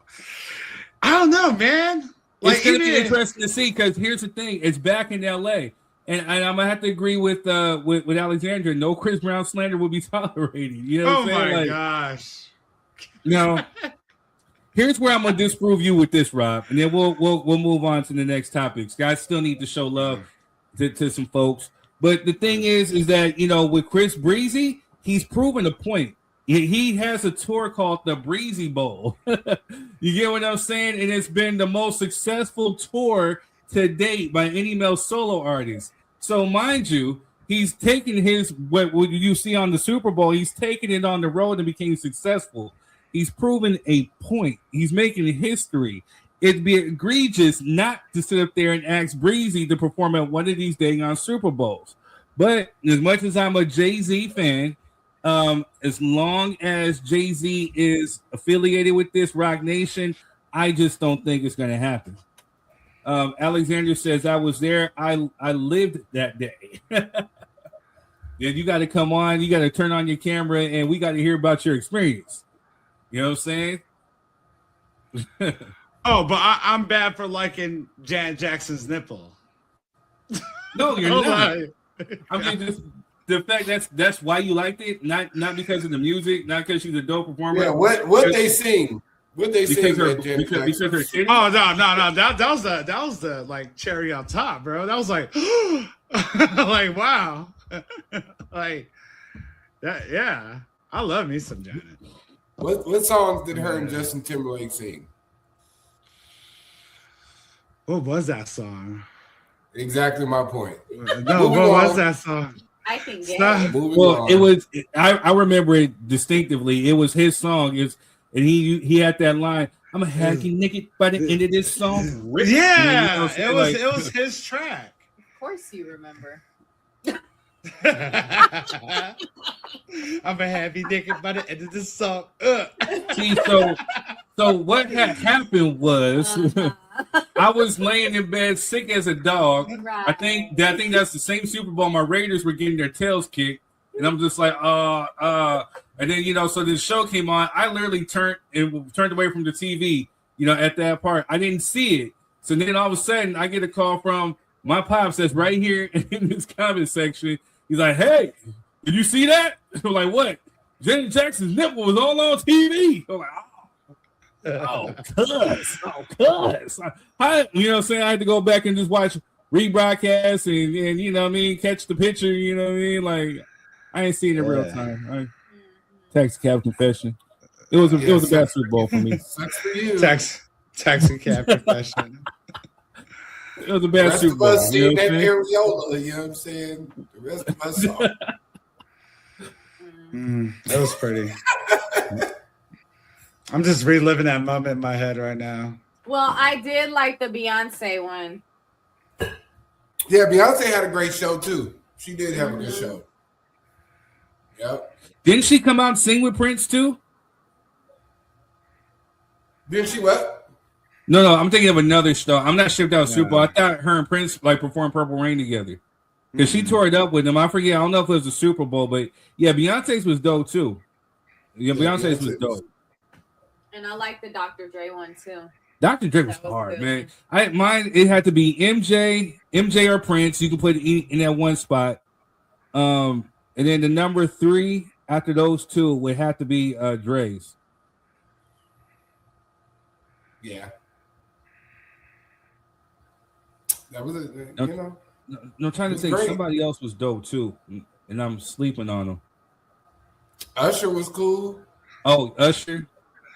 man. Like, it's gonna be interesting to see because here's the thing: it's back in LA, and I'm gonna have to agree with Alexandra. No Chris Brown slander will be tolerated. You know what I'm saying? My gosh. No. Here's where I'm gonna disprove you with this, Rob, and then we'll move on to the next topics. Guys still need to show love to some folks, but the thing is that with Chris Breezy, he's proven a point. He has a tour called the Breezy Bowl. You get what I'm saying? And it's been the most successful tour to date by any male solo artist. So mind you, he's taken his what you see on the Super Bowl. He's taken it on the road and became successful. He's proven a point. He's making history. It'd be egregious not to sit up there and ask Breezy to perform at one of these days on Super Bowls. But as much as I'm a Jay-Z fan, as long as Jay-Z is affiliated with this Rock Nation, I just don't think it's going to happen. Alexander says, I was there. I lived that day. Then you got to come on. You got to turn on your camera, and we got to hear about your experience. You know what I'm saying? Oh, but I'm bad for liking Janet Jackson's nipple. No, you're not. I mean, just the fact that's why you liked it, not because of the music, not because she's a dope performer. Yeah, what they sing. What they sing because her titty? Oh no, that was the like cherry on top, bro. That was like like wow. Like that, yeah. I love me some Janet. What songs did her and Justin Timberlake sing? What was that song? Exactly my point. No, what was that song? I think well, it was. I remember it distinctively. It was his song. And he had that line. I'm a hacky naked by the end of this song. Yeah, it was his track. Of course, you remember. I'm a happy naked by the end of this song. See, so what had happened was I was laying in bed sick as a dog. Right. I think that's the same Super Bowl. My Raiders were getting their tails kicked, and I'm just like, and then so this show came on. I literally turned away from the TV. At that part, I didn't see it. So then all of a sudden, I get a call from my pops that's right here in this comment section. He's like, "Hey, did you see that?" I'm like, "What?" Janet Jackson's nipple was all on TV. I'm like, cuz. I had to go back and just watch rebroadcast and catch the picture. Like, I ain't seen it in real time. Taxi cab confession. It was a bad Super Bowl for me. Sucks for you. Taxi cab confession. It was a bad Super Bowl. The rest of us seen that areola, you know what I'm saying? The rest of us saw it. That was pretty. I'm just reliving that moment in my head right now. Well, I did like the Beyonce one. Yeah, Beyonce had a great show too. She did have a good show. Yep. Didn't she come out and sing with Prince too? Didn't she what? No, I'm thinking of another show. I'm not sure if that was Super Bowl. I thought her and Prince performed Purple Rain together. Because she toured up with them. I forget. I don't know if it was the Super Bowl, but yeah, Beyonce's was dope too. Yeah, Beyonce's was dope. And I like the Dr. Dre one too. Dr. Dre was hard, man. Mine, it had to be MJ or Prince. You can put it in that one spot. And then the number 3 after those two would have to be Dre's. Yeah. That was I'm trying to think somebody else was dope too, and I'm sleeping on them. Usher was cool. Oh, Usher.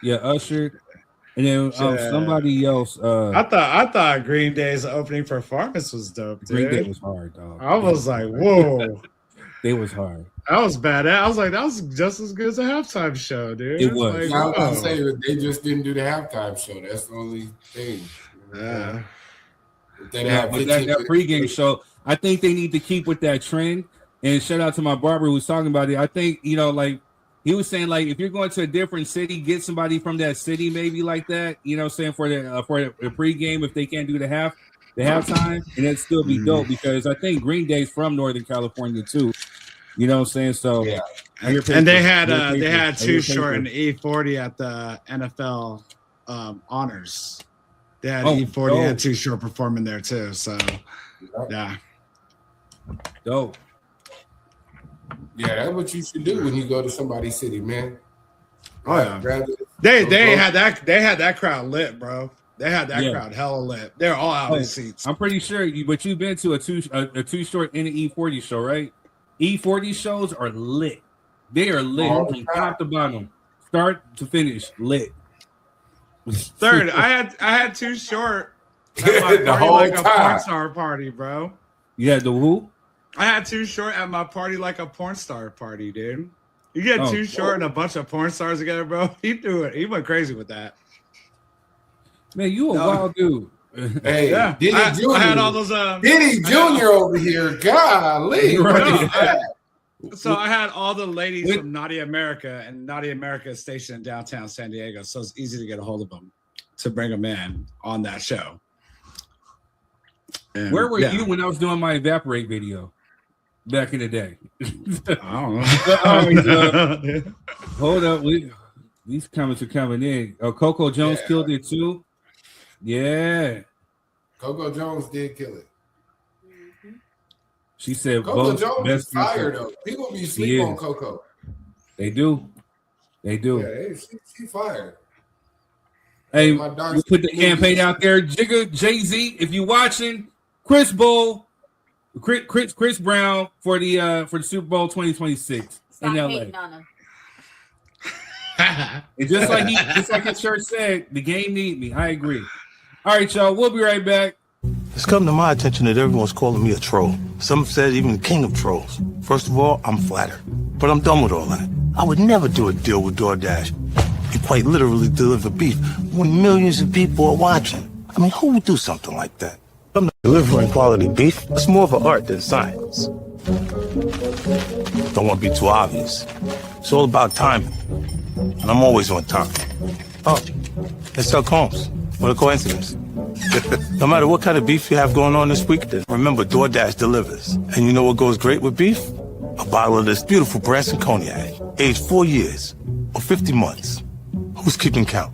Yeah, Usher. And then somebody else. I thought Green Day's opening performance was dope, dude. Green Day was hard, dog. I was like, whoa. They was hard. That was bad. I was like, that was just as good as a halftime show, dude. It was. I was gonna say that they just didn't do the halftime show. That's the only thing. Yeah. But that pregame show, I think they need to keep with that trend. And shout out to my barber who was talking about it. I think, like he was saying, like, if you're going to a different city, get somebody from that city, maybe like that, saying for the pregame if they can't do the halftime, and it'd still be dope because I think Green Day's from Northern California too. You know what I'm saying? So Yeah. And they had Too Short and E40 at the NFL honors. They had E40 and Too Short performing there too. So yeah. Dope. Yeah, that's what you should do when you go to somebody's city, man. Oh yeah. They had that crowd lit, bro. They had that crowd hella lit. They're all out in seats. I'm pretty sure but you've been to a Too Short and an E40 show, right? E40 shows are lit. They are lit from top to bottom, start to finish, lit. Third, I had Too Short at my party like a porn star party, bro. Yeah, the who? I had Too Short at my party like a porn star party, dude. You get Too Short and a bunch of porn stars together, bro. He threw it. He went crazy with that. Man, you a wild dude. Hey, yeah. Diddy Jr. I had all those. Diddy Jr. over here. Golly. So I had all the ladies from Naughty America, and Naughty America is stationed in downtown San Diego, so it's easy to get a hold of them to bring them in on that show. And, where were you when I was doing my Evaporate video back in the day? I don't know. Hold up, these comments are coming in. Coco Jones killed it too. Yeah, Coco Jones did kill it. She said Coco Jones is fire though. People be sleeping on Coco. They do. Yeah, she fired. Hey, we put the campaign out there. Jigga, Jay-Z, if you're watching, Chris Brown for the Super Bowl 2026 in LA. And just like his church said, the game need me. I agree. All right, y'all. We'll be right back. It's come to my attention that everyone's calling me a troll. Some said even the king of trolls. First of all, I'm flattered, but I'm done with all that. I would never do a deal with DoorDash and quite literally deliver beef when millions of people are watching. I mean, who would do something like that? I'm not delivering quality beef. It's more of an art than science. Don't want to be too obvious. It's all about timing, and I'm always on time. Oh, it's Chuck Holmes. What a coincidence. No matter what kind of beef you have going on this week, remember DoorDash delivers. And you know what goes great with beef? A bottle of this beautiful Branson cognac, aged 4 years or 50 months. Who's keeping count?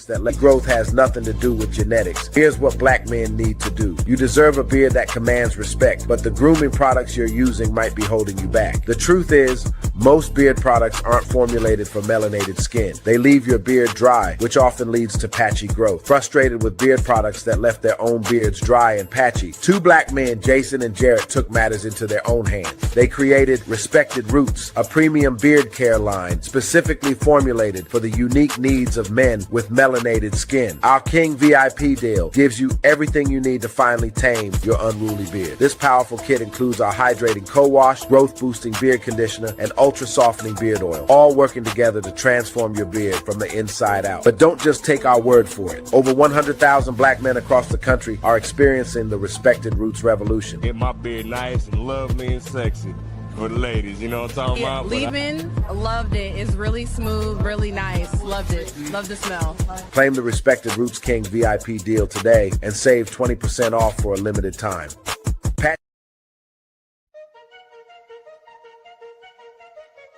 That growth has nothing to do with genetics. Here's what black men need to do. You deserve a beard that commands respect, but the grooming products you're using might be holding you back. The truth is, most beard products aren't formulated for melanated skin. They leave your beard dry, which often leads to patchy growth. Frustrated with beard products that left their own beards dry and patchy, two black men, Jason and Jarrett, took matters into their own hands. They created Respected Roots, a premium beard care line specifically formulated for the unique needs of men with melanated skin. Our King VIP deal gives you everything you need to finally tame your unruly beard. This powerful kit includes our hydrating co-wash, growth-boosting beard conditioner, and ultra-softening beard oil, all working together to transform your beard from the inside out. But don't just take our word for it. Over 100,000 black men across the country are experiencing the Respected Roots revolution. Get my beard nice and lovely and sexy. For the ladies, you know what I'm talking about? Leave-in, loved it. It's really smooth, really nice. Loved it. Love the smell. Claim the Respected Roots King VIP deal today and save 20% off for a limited time.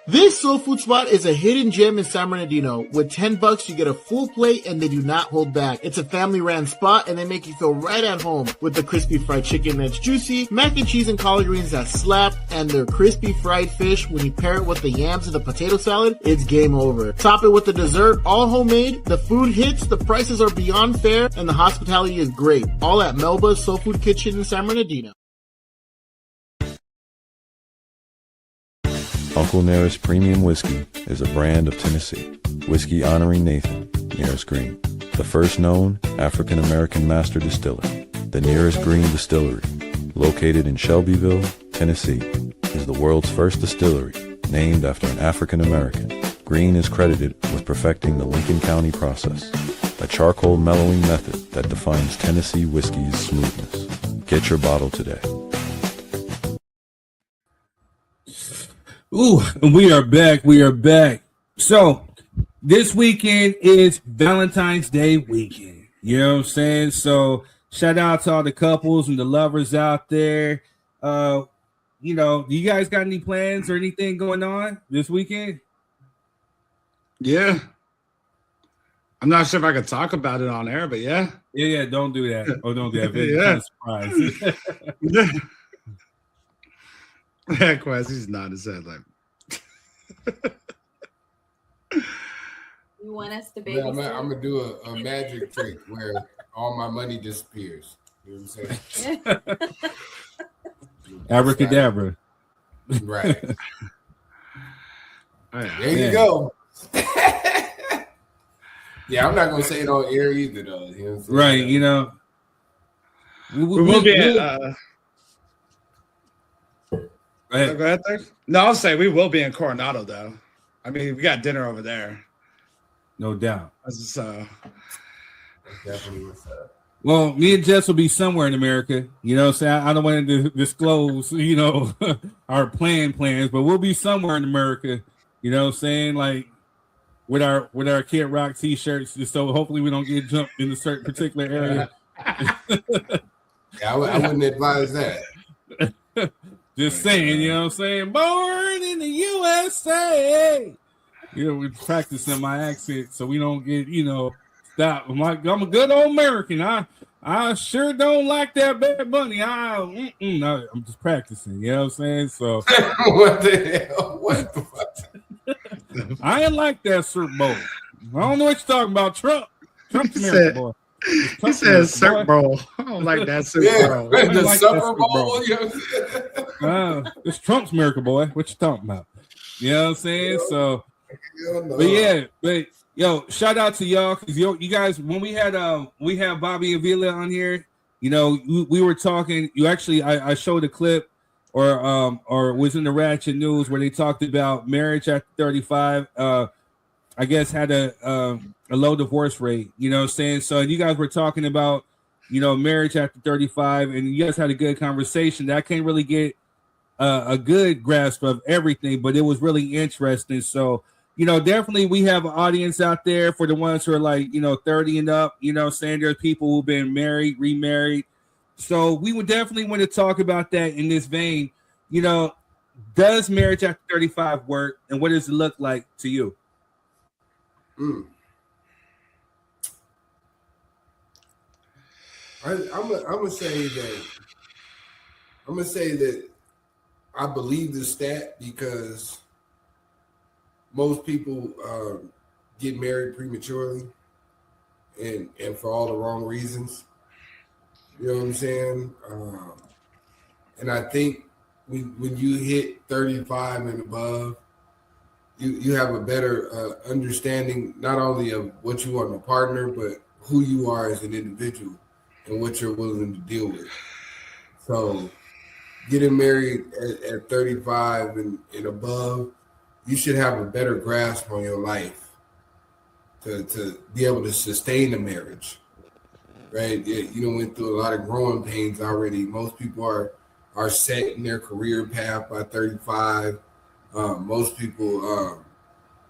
This soul food spot is a hidden gem in San Bernardino. With $10, you get a full plate and they do not hold back. It's a family-ran spot and they make you feel right at home with the crispy fried chicken that's juicy, mac and cheese and collard greens that slap, and their crispy fried fish. When you pair it with the yams and the potato salad, it's game over. Top it with the dessert, all homemade. The food hits, the prices are beyond fair, and the hospitality is great. All at Melba's Soul Food Kitchen in San Bernardino. Uncle Nearest Premium Whiskey is a brand of Tennessee. Whiskey honoring Nathan, Nearest Green, the first known African-American master distiller. The Nearest Green Distillery, located in Shelbyville, Tennessee, is the world's first distillery named after an African-American. Green is credited with perfecting the Lincoln County process, a charcoal mellowing method that defines Tennessee whiskey's smoothness. Get your bottle today. Ooh, and we are back. So, this weekend is Valentine's Day weekend. You know what I'm saying? So shout out to all the couples and the lovers out there. Do you guys got any plans or anything going on this weekend? Yeah. I'm not sure if I could talk about it on air, but yeah. Yeah, don't do that. Oh, don't do that. It's Yeah. kind of surprise. Yeah, Quest, he's not his head like. You want us to Yeah, babysit? I'm gonna do a magic trick where all my money disappears. You know what I'm saying? Abracadabra. Right. Yeah. There you go. Yeah, I'm not gonna say it on air either, though. You know what I'm saying? Right, we will be at. Go ahead. Go ahead there. No, I'll say we will be in Coronado, though. I mean, we got dinner over there. No doubt. So, definitely what's up. Well, me and Jess will be somewhere in America. You know what I'm saying? I don't want to disclose, our plans, but we'll be somewhere in America. You know what I'm saying? Like with our Kid Rock t-shirts. So hopefully we don't get jumped in a certain particular area. Yeah, I wouldn't advise that. Just saying, you know what I'm saying? Born in the USA. We're practicing my accent so we don't get, stopped. I'm a good old American. I sure don't like that Bad Bunny. No, I'm just practicing. You know what I'm saying? So what the hell? What the fuck? I ain't like that Super Bowl. I don't know what you're talking about. Trump's American boy. He said Super Bowl. I don't like that Super Bowl. The like Super Bowl. You know what I'm saying? It's Trump's America, boy. What you talking about? You know what I'm saying? So, but shout out to y'all because you guys, when we had Bobby and Vila on here, we were talking. I showed a clip or was in the Ratchet News where they talked about marriage after 35. I guess had a low divorce rate. You know what I'm saying? So you guys were talking about marriage after 35, and you guys had a good conversation. That I can't really get a good grasp of everything, but it was really interesting. So, definitely we have an audience out there for the ones who are like, 30 and up, saying there's people who've been married, remarried. So we would definitely want to talk about that in this vein. Does marriage after 35 work, and what does it look like to you? I'm gonna say that I believe the stat because most people get married prematurely and for all the wrong reasons. You know what I'm saying? And I think when you hit 35 and above, you have a better understanding not only of what you want in a partner, but who you are as an individual and what you're willing to deal with. So getting married at 35 and above, you should have a better grasp on your life to be able to sustain a marriage, right? You went through a lot of growing pains already. Most people are set in their career path by 35. Most people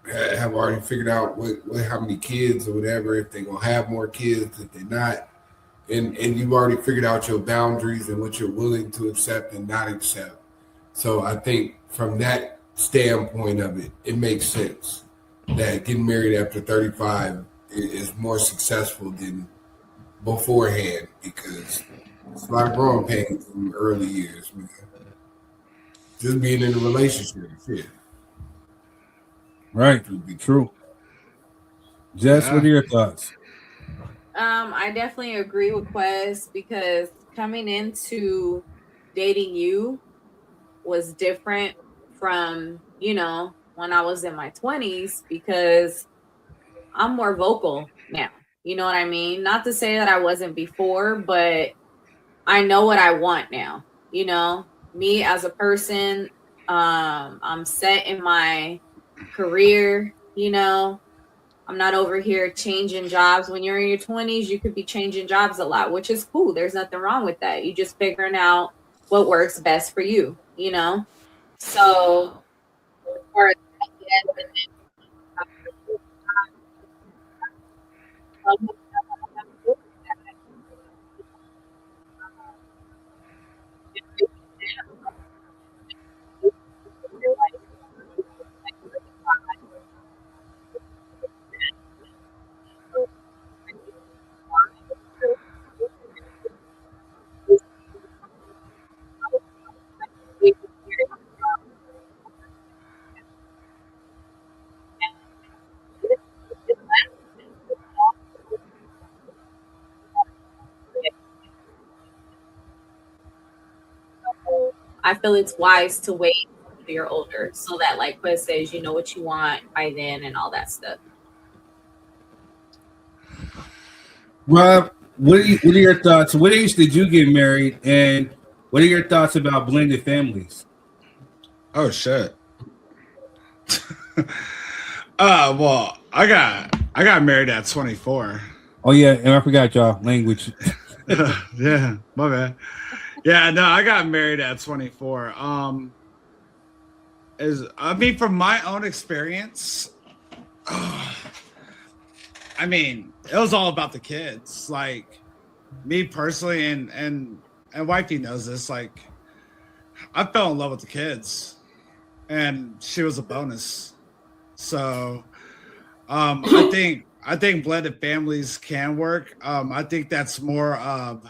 have already figured out how many kids or whatever, if they're going to have more kids, if they're not. And you've already figured out your boundaries and what you're willing to accept and not accept. So I think from that standpoint of it, it makes sense that getting married after 35 is more successful than beforehand because it's a lot of growing pains in the early years, man. Just being in a relationship, shit. Right, true. Jess, what are your thoughts? I definitely agree with Quez because coming into dating you was different from, when I was in my 20s because I'm more vocal now. You know what I mean? Not to say that I wasn't before, but I know what I want now. Me as a person, I'm set in my career, I'm not over here changing jobs. When you're in your 20s, you could be changing jobs a lot, which is cool. There's nothing wrong with that. You just figuring out what works best for you, So, as far as I feel it's wise to wait until you're older so that, like Quez says, you know what you want by then and all that stuff. Rob, what are your thoughts? What age did you get married, and what are your thoughts about blended families? Oh shit. Well, I got married at 24. Oh yeah, and I forgot y'all language. Yeah, my bad. Yeah, no, I got married at 24. From my own experience, I mean, it was all about the kids. Like me personally, and wifey knows this. Like, I fell in love with the kids, and she was a bonus. So, I think blended families can work. I think that's more of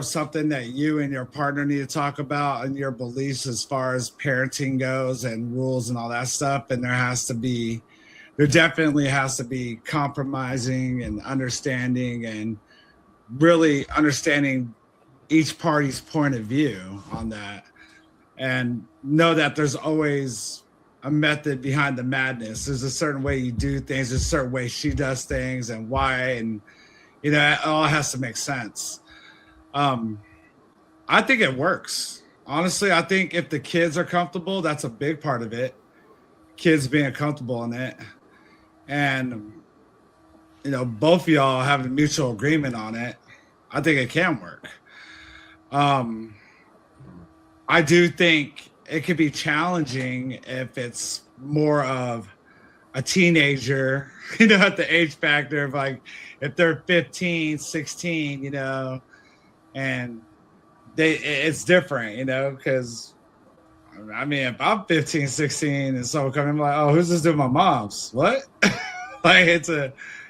something that you and your partner need to talk about and your beliefs as far as parenting goes and rules and all that stuff. And there definitely has to be compromising and understanding and really understanding each party's point of view on that, and know that there's always a method behind the madness. There's a certain way you do things, there's a certain way she does things, and why, and it all has to make sense. I think it works. Honestly, I think if the kids are comfortable, that's a big part of it. Kids being comfortable in it. And, both of y'all have a mutual agreement on it. I think it can work. I do think it could be challenging if it's more of a teenager, at the age factor of like, if they're 15, 16, and it's different, because if I'm 15, 16 and someone coming, I'm like, oh, who's this doing? My mom's? What? Like,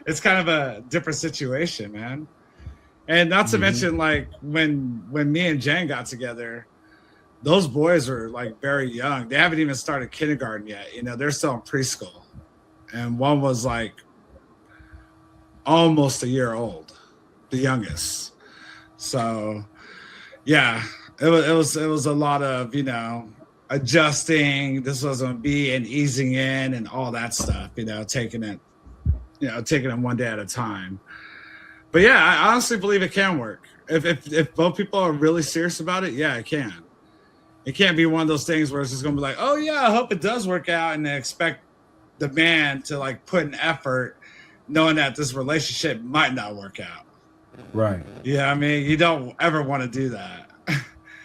it's kind of a different situation, man. And not to mention, like, when me and Jen got together, those boys are like very young. They haven't even started kindergarten yet. They're still in preschool. And one was like almost a year old, the youngest. So yeah, it was a lot of, adjusting. This was going to be and easing in and all that stuff, taking it one day at a time. But yeah, I honestly believe it can work. If both people are really serious about it, yeah, it can. It can't be one of those things where it's just going to be like, oh yeah, I hope it does work out, and they expect the man to like put an effort knowing that this relationship might not work out. Right. Yeah, you don't ever want to do that.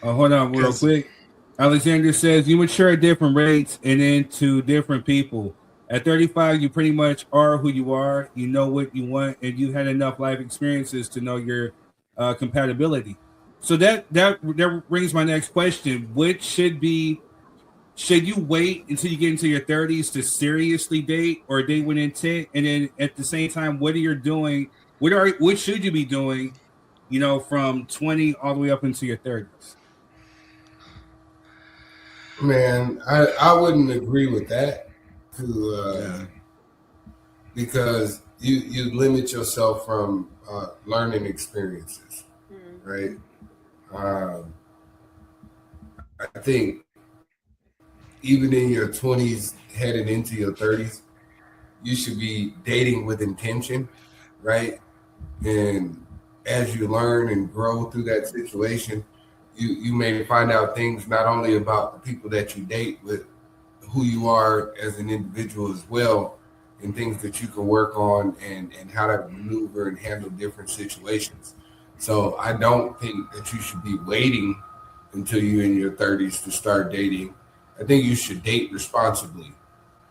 Hold on real quick. Alexander says, you mature at different rates and into different people. At 35, you pretty much are who you are. You know what you want, and you had enough life experiences to know your compatibility. So that brings my next question. Should you wait until you get into your 30s to seriously date, or date with intent? And then at the same time, what are you doing? What should you be doing, from 20 all the way up into your 30s? Man, I wouldn't agree with that, because you limit yourself from learning experiences, right? I think even in your 20s, headed into your 30s, you should be dating with intention, right? And as you learn and grow through that situation, you may find out things not only about the people that you date, but who you are as an individual as well, and things that you can work on and how to maneuver and handle different situations. So I don't think that you should be waiting until you're in your 30s to start dating. I think you should date responsibly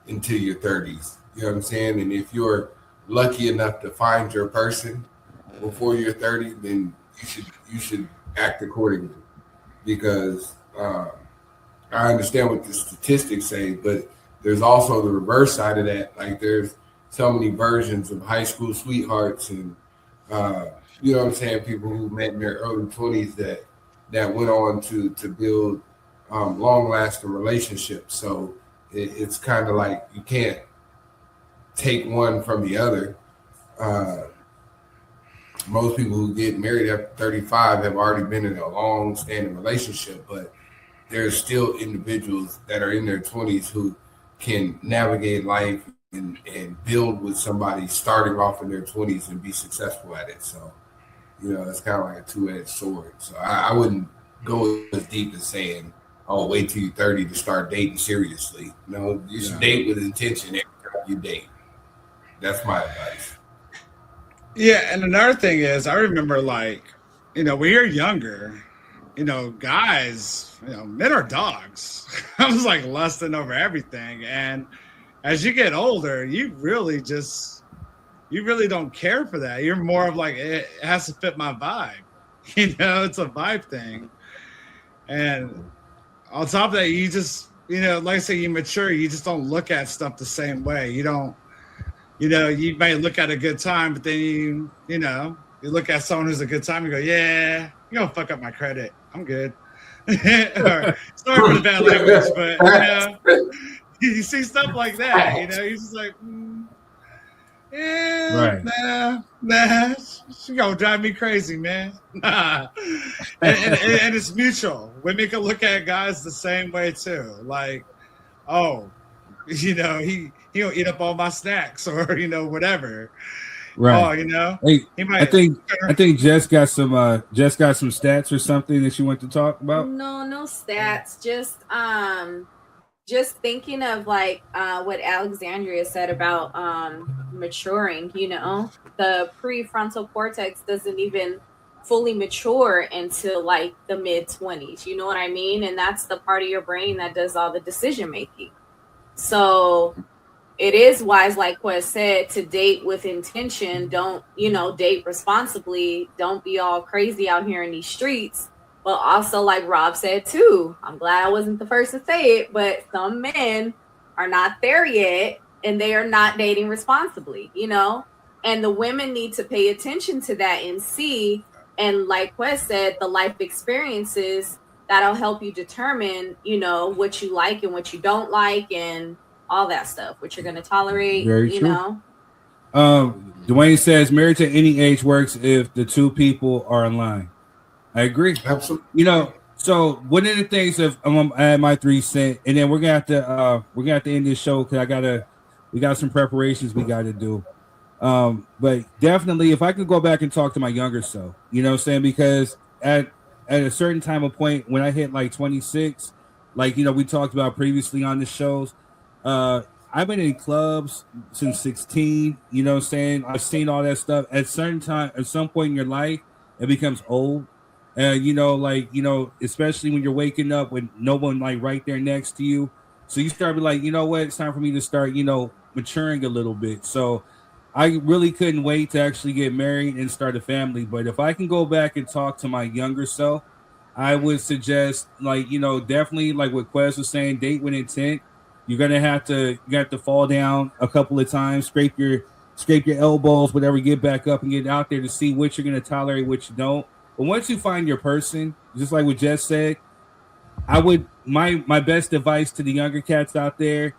until your 30s. You know what I'm saying? And if you're lucky enough to find your person before you're 30, then you should act accordingly. Because I understand what the statistics say, but there's also the reverse side of that. Like, there's so many versions of high school sweethearts and you know what I'm saying, people who met in their early 20s that went on to build long-lasting relationships. So it's kind of like you can't take one from the other. most people who get married after 35 have already been in a long-standing relationship, but there's still individuals that are in their 20s who can navigate life and build with somebody starting off in their 20s and be successful at it. So, it's kind of like a two-edged sword. So I wouldn't go as deep as saying, oh, wait till you're 30 to start dating seriously. No, you should date with intention every time you date. That's my advice. Yeah, and another thing is, I remember, when you're younger, guys, men are dogs. I was lusting over everything. And as you get older, you really don't care for that. You're more of it has to fit my vibe. It's a vibe thing. And on top of that, you just, like I say, you mature, you just don't look at stuff the same way. You don't, you may look at a good time, but then you look at someone who's a good time, you go, yeah, you're going to fuck up my credit. I'm good. Or, sorry for the bad language, but, you see stuff like that, you're just like, yeah, right. Nah, she gonna drive me crazy, man. Nah. And it's mutual. Women can look at guys the same way too. He don't eat up all my snacks or whatever. Right. Hey, he might. I think Jess got some stats or something that you want to talk about. No stats. Just thinking of what Alexandria said about maturing, the prefrontal cortex doesn't even fully mature until the mid-20s, you know what I mean? And that's the part of your brain that does all the decision making. So it is wise, like Quest said, to date with intention. Don't, date responsibly. Don't be all crazy out here in these streets. But also, like Rob said, too, I'm glad I wasn't the first to say it, but some men are not there yet, and they are not dating responsibly, And the women need to pay attention to that and see, and like Wes said, the life experiences that'll help you determine, what you like and what you don't like and all that stuff, what you're going to tolerate, Very true. Dwayne says marriage at any age works if the two people are in line. I agree. Absolutely. So one of the things I'm gonna add my 3 cents, and then we're gonna have to end this show because we got some preparations we got to do. But definitely, if I could go back and talk to my younger self, because at a certain time of point when I hit 26, we talked about previously on the shows, I've been in clubs since 16. I've seen all that stuff. At some point in your life, it becomes old. Especially when you're waking up with no one right there next to you. So you start to be what? It's time for me to start, maturing a little bit. So I really couldn't wait to actually get married and start a family. But if I can go back and talk to my younger self, I would suggest definitely what Quest was saying, date with intent. You're gonna have to fall down a couple of times, scrape your elbows, whatever, get back up and get out there to see what you're gonna tolerate, what you don't. But once you find your person, just like what Jess said, I would my best advice to the younger cats out there,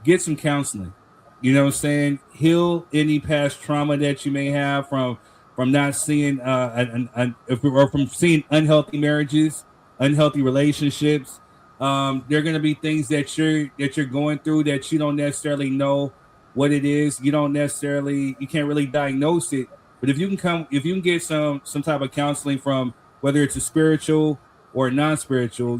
get some counseling. Heal any past trauma that you may have from not seeing or from seeing unhealthy marriages, unhealthy relationships. There are going to be things that you're going through that you don't necessarily know what it is. You can't really diagnose it. But if you can get some type of counseling from whether it's a spiritual or non-spiritual,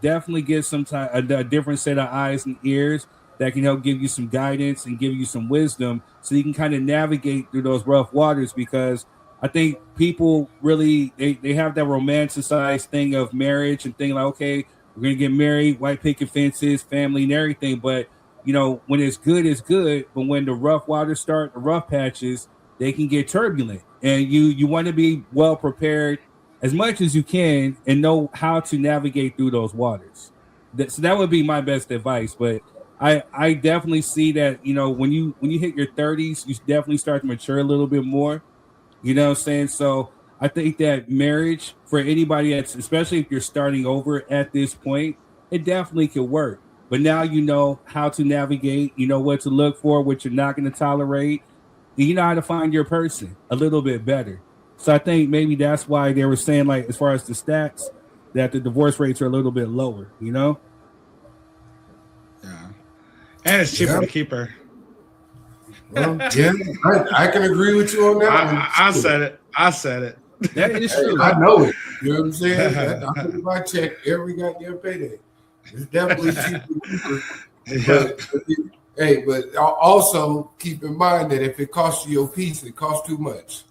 definitely get a different set of eyes and ears that can help give you some guidance and give you some wisdom so you can kind of navigate through those rough waters. Because I think people really, they have that romanticized thing of marriage and think okay, we're going to get married, white picket fences, family and everything. But, when it's good, it's good. But when the rough waters start, the rough patches, they can get turbulent, and you want to be well prepared as much as you can and know how to navigate through those waters. So that would be my best advice. But I definitely see that, when you hit your 30s, you definitely start to mature a little bit more, So I think that marriage for anybody especially if you're starting over at this point, it definitely could work. But now you know how to navigate, what to look for, what you're not going to tolerate. You know how to find your person a little bit better. So I think maybe that's why they were saying, like, as far as the stats, that the divorce rates are a little bit lower, you know? Yeah. And it's cheaper to keep her. Well, yeah, I can agree with you on that. I said it. That is true. I know it. You know what I'm saying? I put my check every goddamn payday. It's definitely cheaper. But also keep in mind that if it costs you your piece, it costs too much.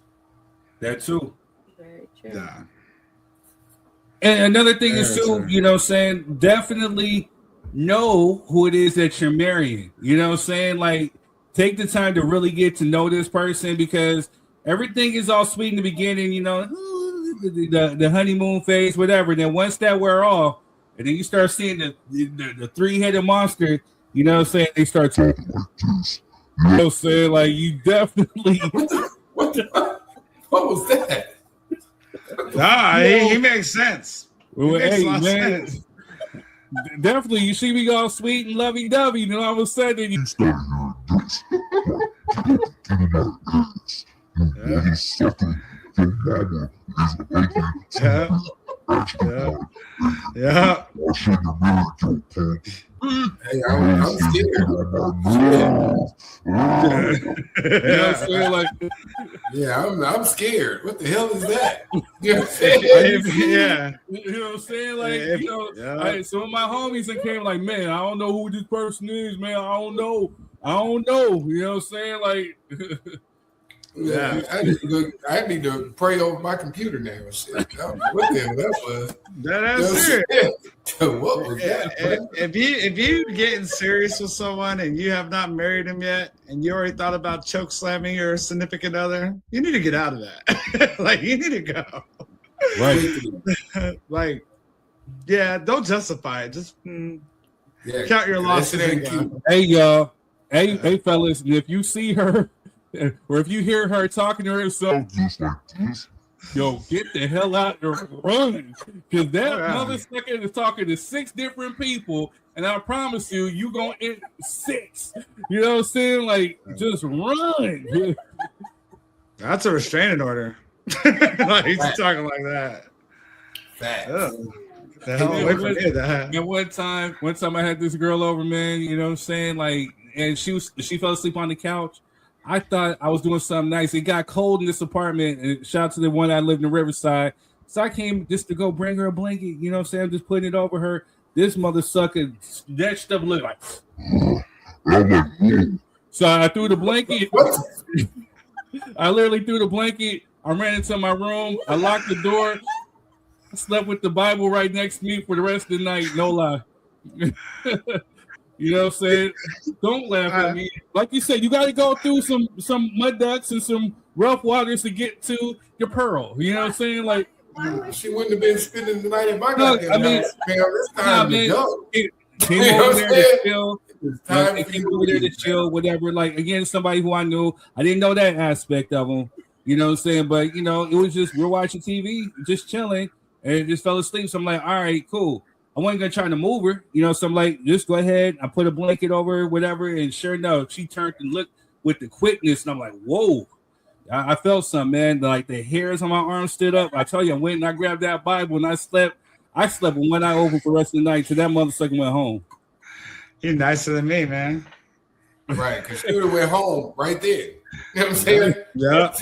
That too. Very true. Yeah. And another thing is too, you know what I'm saying, definitely know who it is that you're marrying. You know what I'm saying? Like, take the time to really get to know this person, because everything is all sweet in the beginning, you know, the honeymoon phase, whatever. Then once that wear off, and then you start seeing the three-headed monster, you know what I'm saying, they start talking like this. You know what I'm saying? Like, you definitely... What was that? Nah, he makes sense. Well, hey, man, definitely, you see me all sweet and lovey-dovey, and all of a sudden, you start Yeah. Hey, I'm scared. I'm scared. What the hell is that? You know what I'm saying? Yeah. You know what I'm saying? Like, some of my homies that came like, man, I don't know who this person is, man. I don't know. You know what I'm saying? Like, I need to pray over my computer now. Shit. What the hell that was? That's it. What was that? If you getting serious with someone and you have not married him yet, and you already thought about choke slamming your significant other, you need to get out of that. Like, you need to go. Right. Like, yeah, don't justify it. Just count your losses. Hey, y'all. Hey, fellas, if you see her, or if you hear her talking to herself just like this, yo, get the hell out and run. Because that motherfucker is talking to 6 different people, and I promise you, you gonna end 6. You know what I'm saying? Like, just run. That's a restraining order. Like, he's talking like that. The hell away from me, that. And one time I had this girl over, man, you know what I'm saying? Like, and she fell asleep on the couch. I thought I was doing something nice. It got cold in this apartment. And shout out to the one that lived in Riverside. So I came just to go bring her a blanket. You know what I'm saying? I'm just putting it over her. This mother sucker, that stuff looked like. So I threw the blanket. I literally threw the blanket. I ran into my room. I locked the door. I slept with the Bible right next to me for the rest of the night. No lie. You know what I'm saying? Don't laugh at me. Like you said, you got to go through some mud ducks and some rough waters to get to your pearl. You know what I'm saying? Like, she wouldn't have been spending the night in my goddamn house. It's time to go. Came over there to chill. Came over there to chill, whatever. Like, again, somebody who I knew. I didn't know that aspect of him. You know what I'm saying? But, you know, it was just, we're watching TV, just chilling, and just fell asleep. So I'm like, all right, cool. I wasn't gonna try to move her, you know. So I'm like, just go ahead. I put a blanket over her, whatever. And sure enough, she turned and looked with the quickness, and I'm like, whoa! I felt something, man. Like the hairs on my arm stood up. I tell you, I went and I grabbed that Bible and I slept with one eye open for the rest of the night till that motherfucker went home. You're nicer than me, man. Right, because she would have went home right there. You know what I'm saying? Yeah.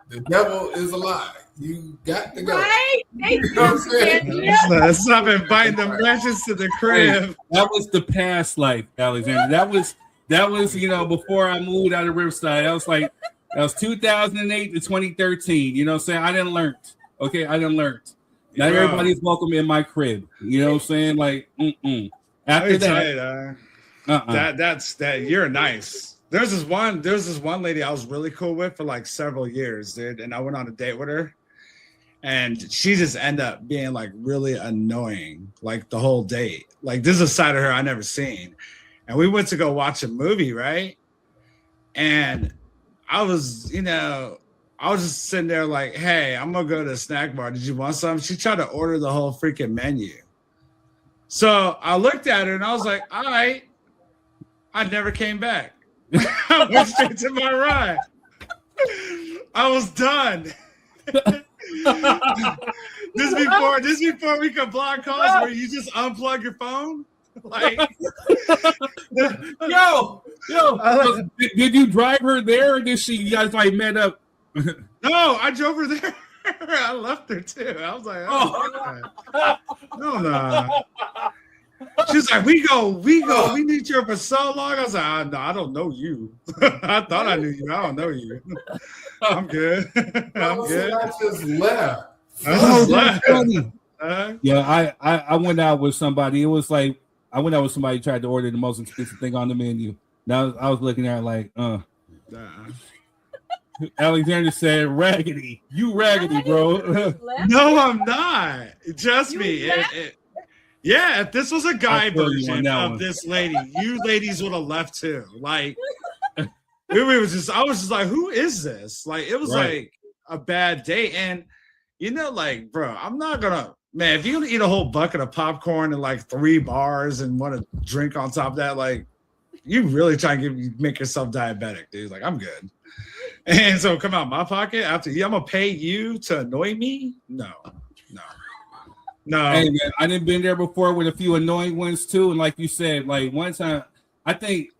The devil is a lie. You got to go. Right? You know what I'm saying? Stop inviting the branches to the crib. That was the past life, Alexander. That was, you know, before I moved out of Riverside. That was 2008 to 2013. You know what I'm saying? I didn't learn. Okay, I didn't learn. Not everybody's welcome in my crib. You know what I'm saying? Like, after that, that's you're nice. There's this one lady I was really cool with for like several years, dude, and I went on a date with her. And she just ended up being like really annoying, like the whole date. Like, this is a side of her I never seen. And we went to go watch a movie, right? And I was just sitting there like, hey, I'm gonna go to the snack bar. Did you want something? She tried to order the whole freaking menu. So I looked at her and I was like, all right. I never came back. I went straight to my ride. I was done. This before we could block calls where you just unplug your phone. Like, yo, did you drive her there, or did you guys like met up? No, I drove her there. I left her too. I was like, no. She's like, we need you for so long. I was like, no, I don't know you. I thought I knew you. I don't know you. I'm good. I'm good. I just left. Yeah, I went out with somebody. It was like I went out with somebody who tried to order the most expensive thing on the menu. Now I was looking at her like, Alexander said, "Raggedy, you raggedy, bro." No, I'm not. Just me. Yeah, if this was a guy version of this lady, you ladies would have left too. Like, I was just like, who is this? Like, it was like a bad day. And like, bro, I'm not gonna, man, if you're gonna eat a whole bucket of popcorn and like 3 bars and want to drink on top of that, like, you really try and make yourself diabetic, dude. Like, I'm good. And so come out my pocket after I'm gonna pay you to annoy me? No. Hey man, I done been there before with a few annoying ones too. And like you said, like one time, I think,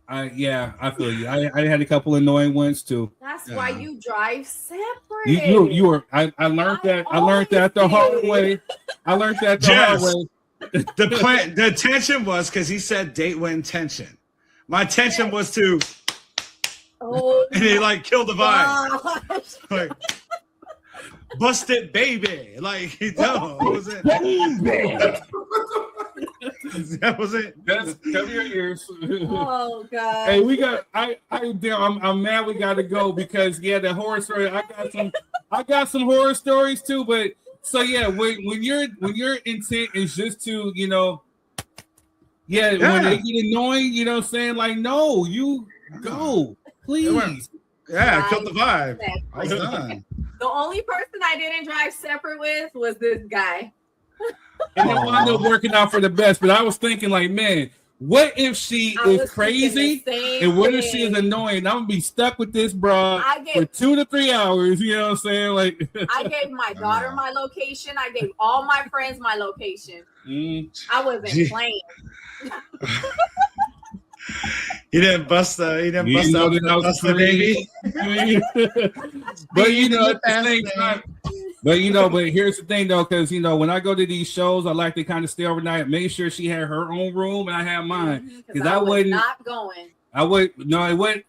I feel you. I had a couple annoying ones too. That's why you drive separate. You were. I learned that. I learned that the hard way. I learned that the hard way. The tension was because he said date with intention. My tension was to, and he like killed the vibe. Like, busted baby. Like, that was it. That was it. That's cover your ears. Oh god. Hey, we got. I'm mad. We got to go because the horror story. I got some horror stories too. But so when your intent is just to when they get annoying, saying like, no, you go, please. Yeah, killed the vibe. I was done. The only person I didn't drive separate with was this guy. And it wound up working out for the best. But I was thinking, like, man, what if she is crazy? And what if she is annoying? I'm gonna be stuck with this bra for 2 to 3 hours. You know what I'm saying? Like, I gave my daughter my location. I gave all my friends my location. I wasn't playing. He didn't bust the baby. But at the same time, but here's the thing though, because when I go to these shows, I like to kind of stay overnight, make sure she had her own room and I have mine. Because I was not going. It wouldn't.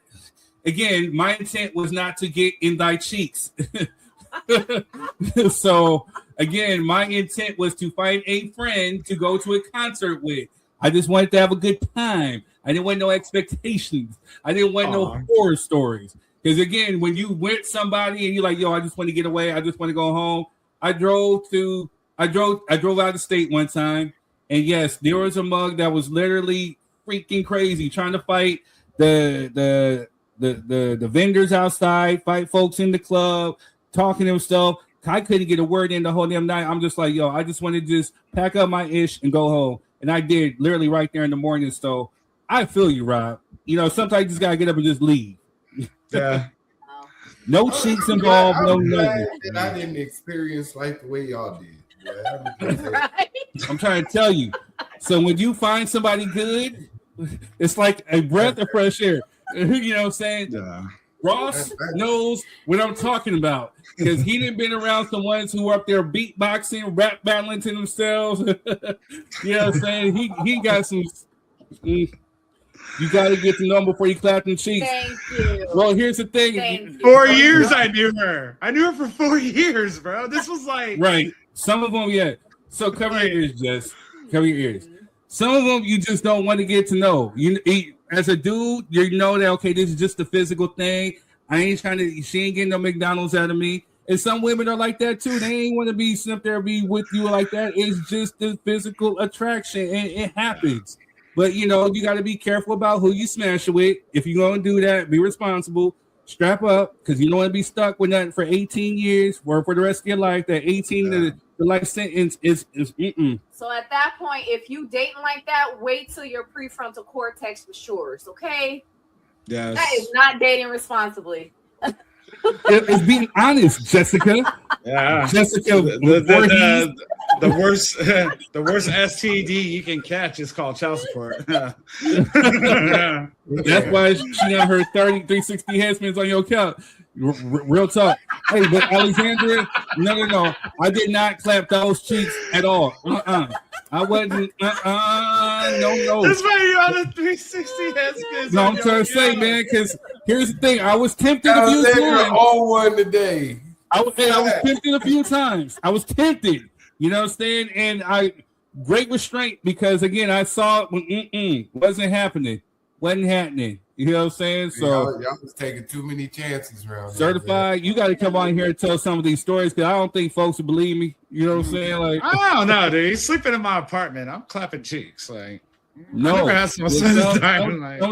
Again, my intent was not to get in thy cheeks. So again, my intent was to find a friend to go to a concert with. I just wanted to have a good time. I didn't want no expectations. I didn't want no horror stories. Because again, when you with somebody and you're like, yo, I just want to get away, I just want to go home. I drove out of state one time, and yes, there was a mug that was literally freaking crazy, trying to fight the vendors outside, fight folks in the club, talking to himself. I couldn't get a word in the whole damn night. I'm just like, yo, I just want to just pack up my ish and go home. And I did literally right there in the morning. So I feel you, Rob. Sometimes you just gotta get up and just leave. Yeah. No cheeks involved, no nothing. And I didn't experience like the way y'all did. Right? I'm trying to tell you. So when you find somebody good, it's like a breath of fresh air. You know what I'm saying? Yeah. Ross knows what I'm talking about because he didn't been around some ones who were up there beatboxing, rap battling to themselves. You know what I'm saying? He got some. You got to get to know him before you clap them cheeks. Thank you. Well, here's the thing. 4 years I knew her. I knew her for 4 years, bro. This was like right. Some of them, yeah. So cover your ears, Jess. Cover your ears. Some of them you just don't want to get to know. As a dude, you know that okay, this is just a physical thing. I ain't trying to. She ain't getting no McDonald's out of me. And some women are like that too. They ain't want to be sitting up there be with you like that. It's just the physical attraction, and it happens. But you got to be careful about who you smash it with. If you're gonna do that, be responsible. Strap up, because you don't want to be stuck with nothing for 18 years or for the rest of your life. That 18 the life sentence is. So at that point, if you dating like that, wait till your prefrontal cortex matures. Okay. Yes. That is not dating responsibly. It's being honest, Jessica. Yeah, Jessica. The worst STD you can catch is called child support. That's why she on her 360 head spins on your account. Real talk. Hey, but Alexandria, no. I did not clap those cheeks at all. I wasn't. No. That's why you're on the 360 head spins. No, I'm trying to say, man, because here's the thing. I was tempted a few times. On one today. I was tempted a few times. I was tempted. You know what I'm saying? And great restraint because again, I saw it wasn't happening. You know what I'm saying? So y'all was taking too many chances around. Certified, you got to come on here and tell some of these stories because I don't think folks will believe me. You know what I'm saying? Like, I don't know, dude. He's sleeping in my apartment. I'm clapping cheeks. Like, no, some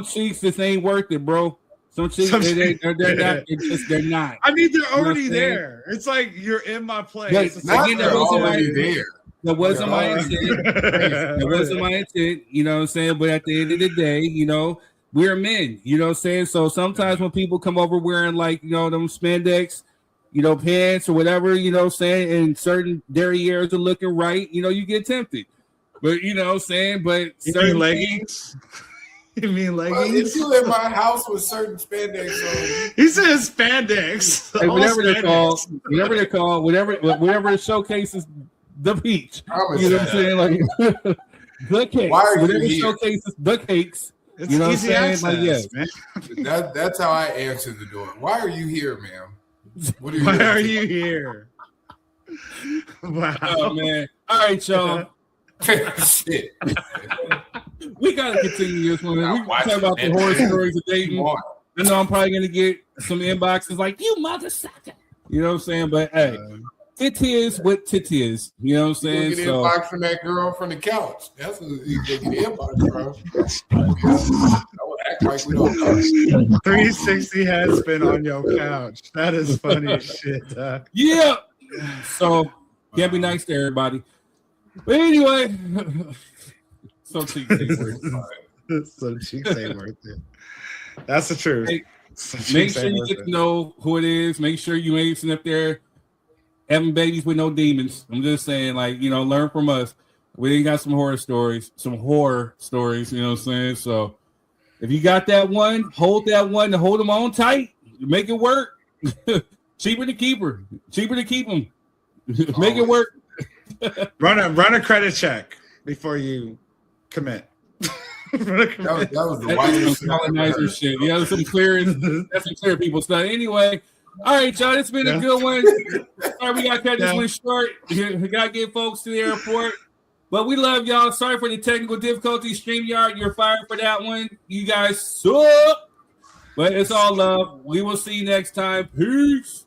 cheeks. This ain't worth it, bro. Some cheeks, they're not. They're not. I mean, they're already there. It's like you're in my place. Again, they're already there. That wasn't my intent. That wasn't my intent. You know what I'm saying? But at the end of the day, you know, we're men. You know what I'm saying? So sometimes when people come over wearing like, you know, them spandex, you know, pants or whatever, you know what I'm saying, and certain derrieres are looking right, you know, you get tempted. But you know what I'm saying? But you mean leggings? You mean leggings? If you in my house with certain spandex on, he says spandex. Hey, whatever they're called, whatever showcases the peach. You know what I'm saying? Like the cakes. Why are you whatever here? Showcases the cakes. It's you know what I'm easy saying? access, like, yes. man. That's how I answer the door. Why are you here, ma'am? Why are you here? Wow, oh, man. All right, y'all. Shit. We gotta continue this one. We can talk about the horror stories of dating. I know I'm probably gonna get some inboxes like you mother sucker. You know what I'm saying? But hey, it is what it is. You know what I'm saying? You get an inbox from that girl from the couch. That's what you get an inbox from. I would act like we don't know. 360 has been on your couch. That is funny as shit. Yeah. So can't be nice to everybody. But anyway, some cheeks ain't worth it. Some cheeks ain't worth it. That's the truth. Hey, make sure you get to know who it is. Make sure you ain't sitting up there having babies with no demons. I'm just saying, like, you know, learn from us. We ain't got some horror stories, you know what I'm saying? So if you got that one, hold them on tight, make it work. Cheaper to keep them. Make it work. Run a credit check before you commit. That was the whitest colonizer shit. Yeah, that's some clear people stuff. Anyway, all right, y'all. It's been a good one. Sorry, we got to cut this one short. We got to get folks to the airport. But we love y'all. Sorry for the technical difficulties. StreamYard, you're fired for that one. You guys suck. But it's all love. We will see you next time. Peace.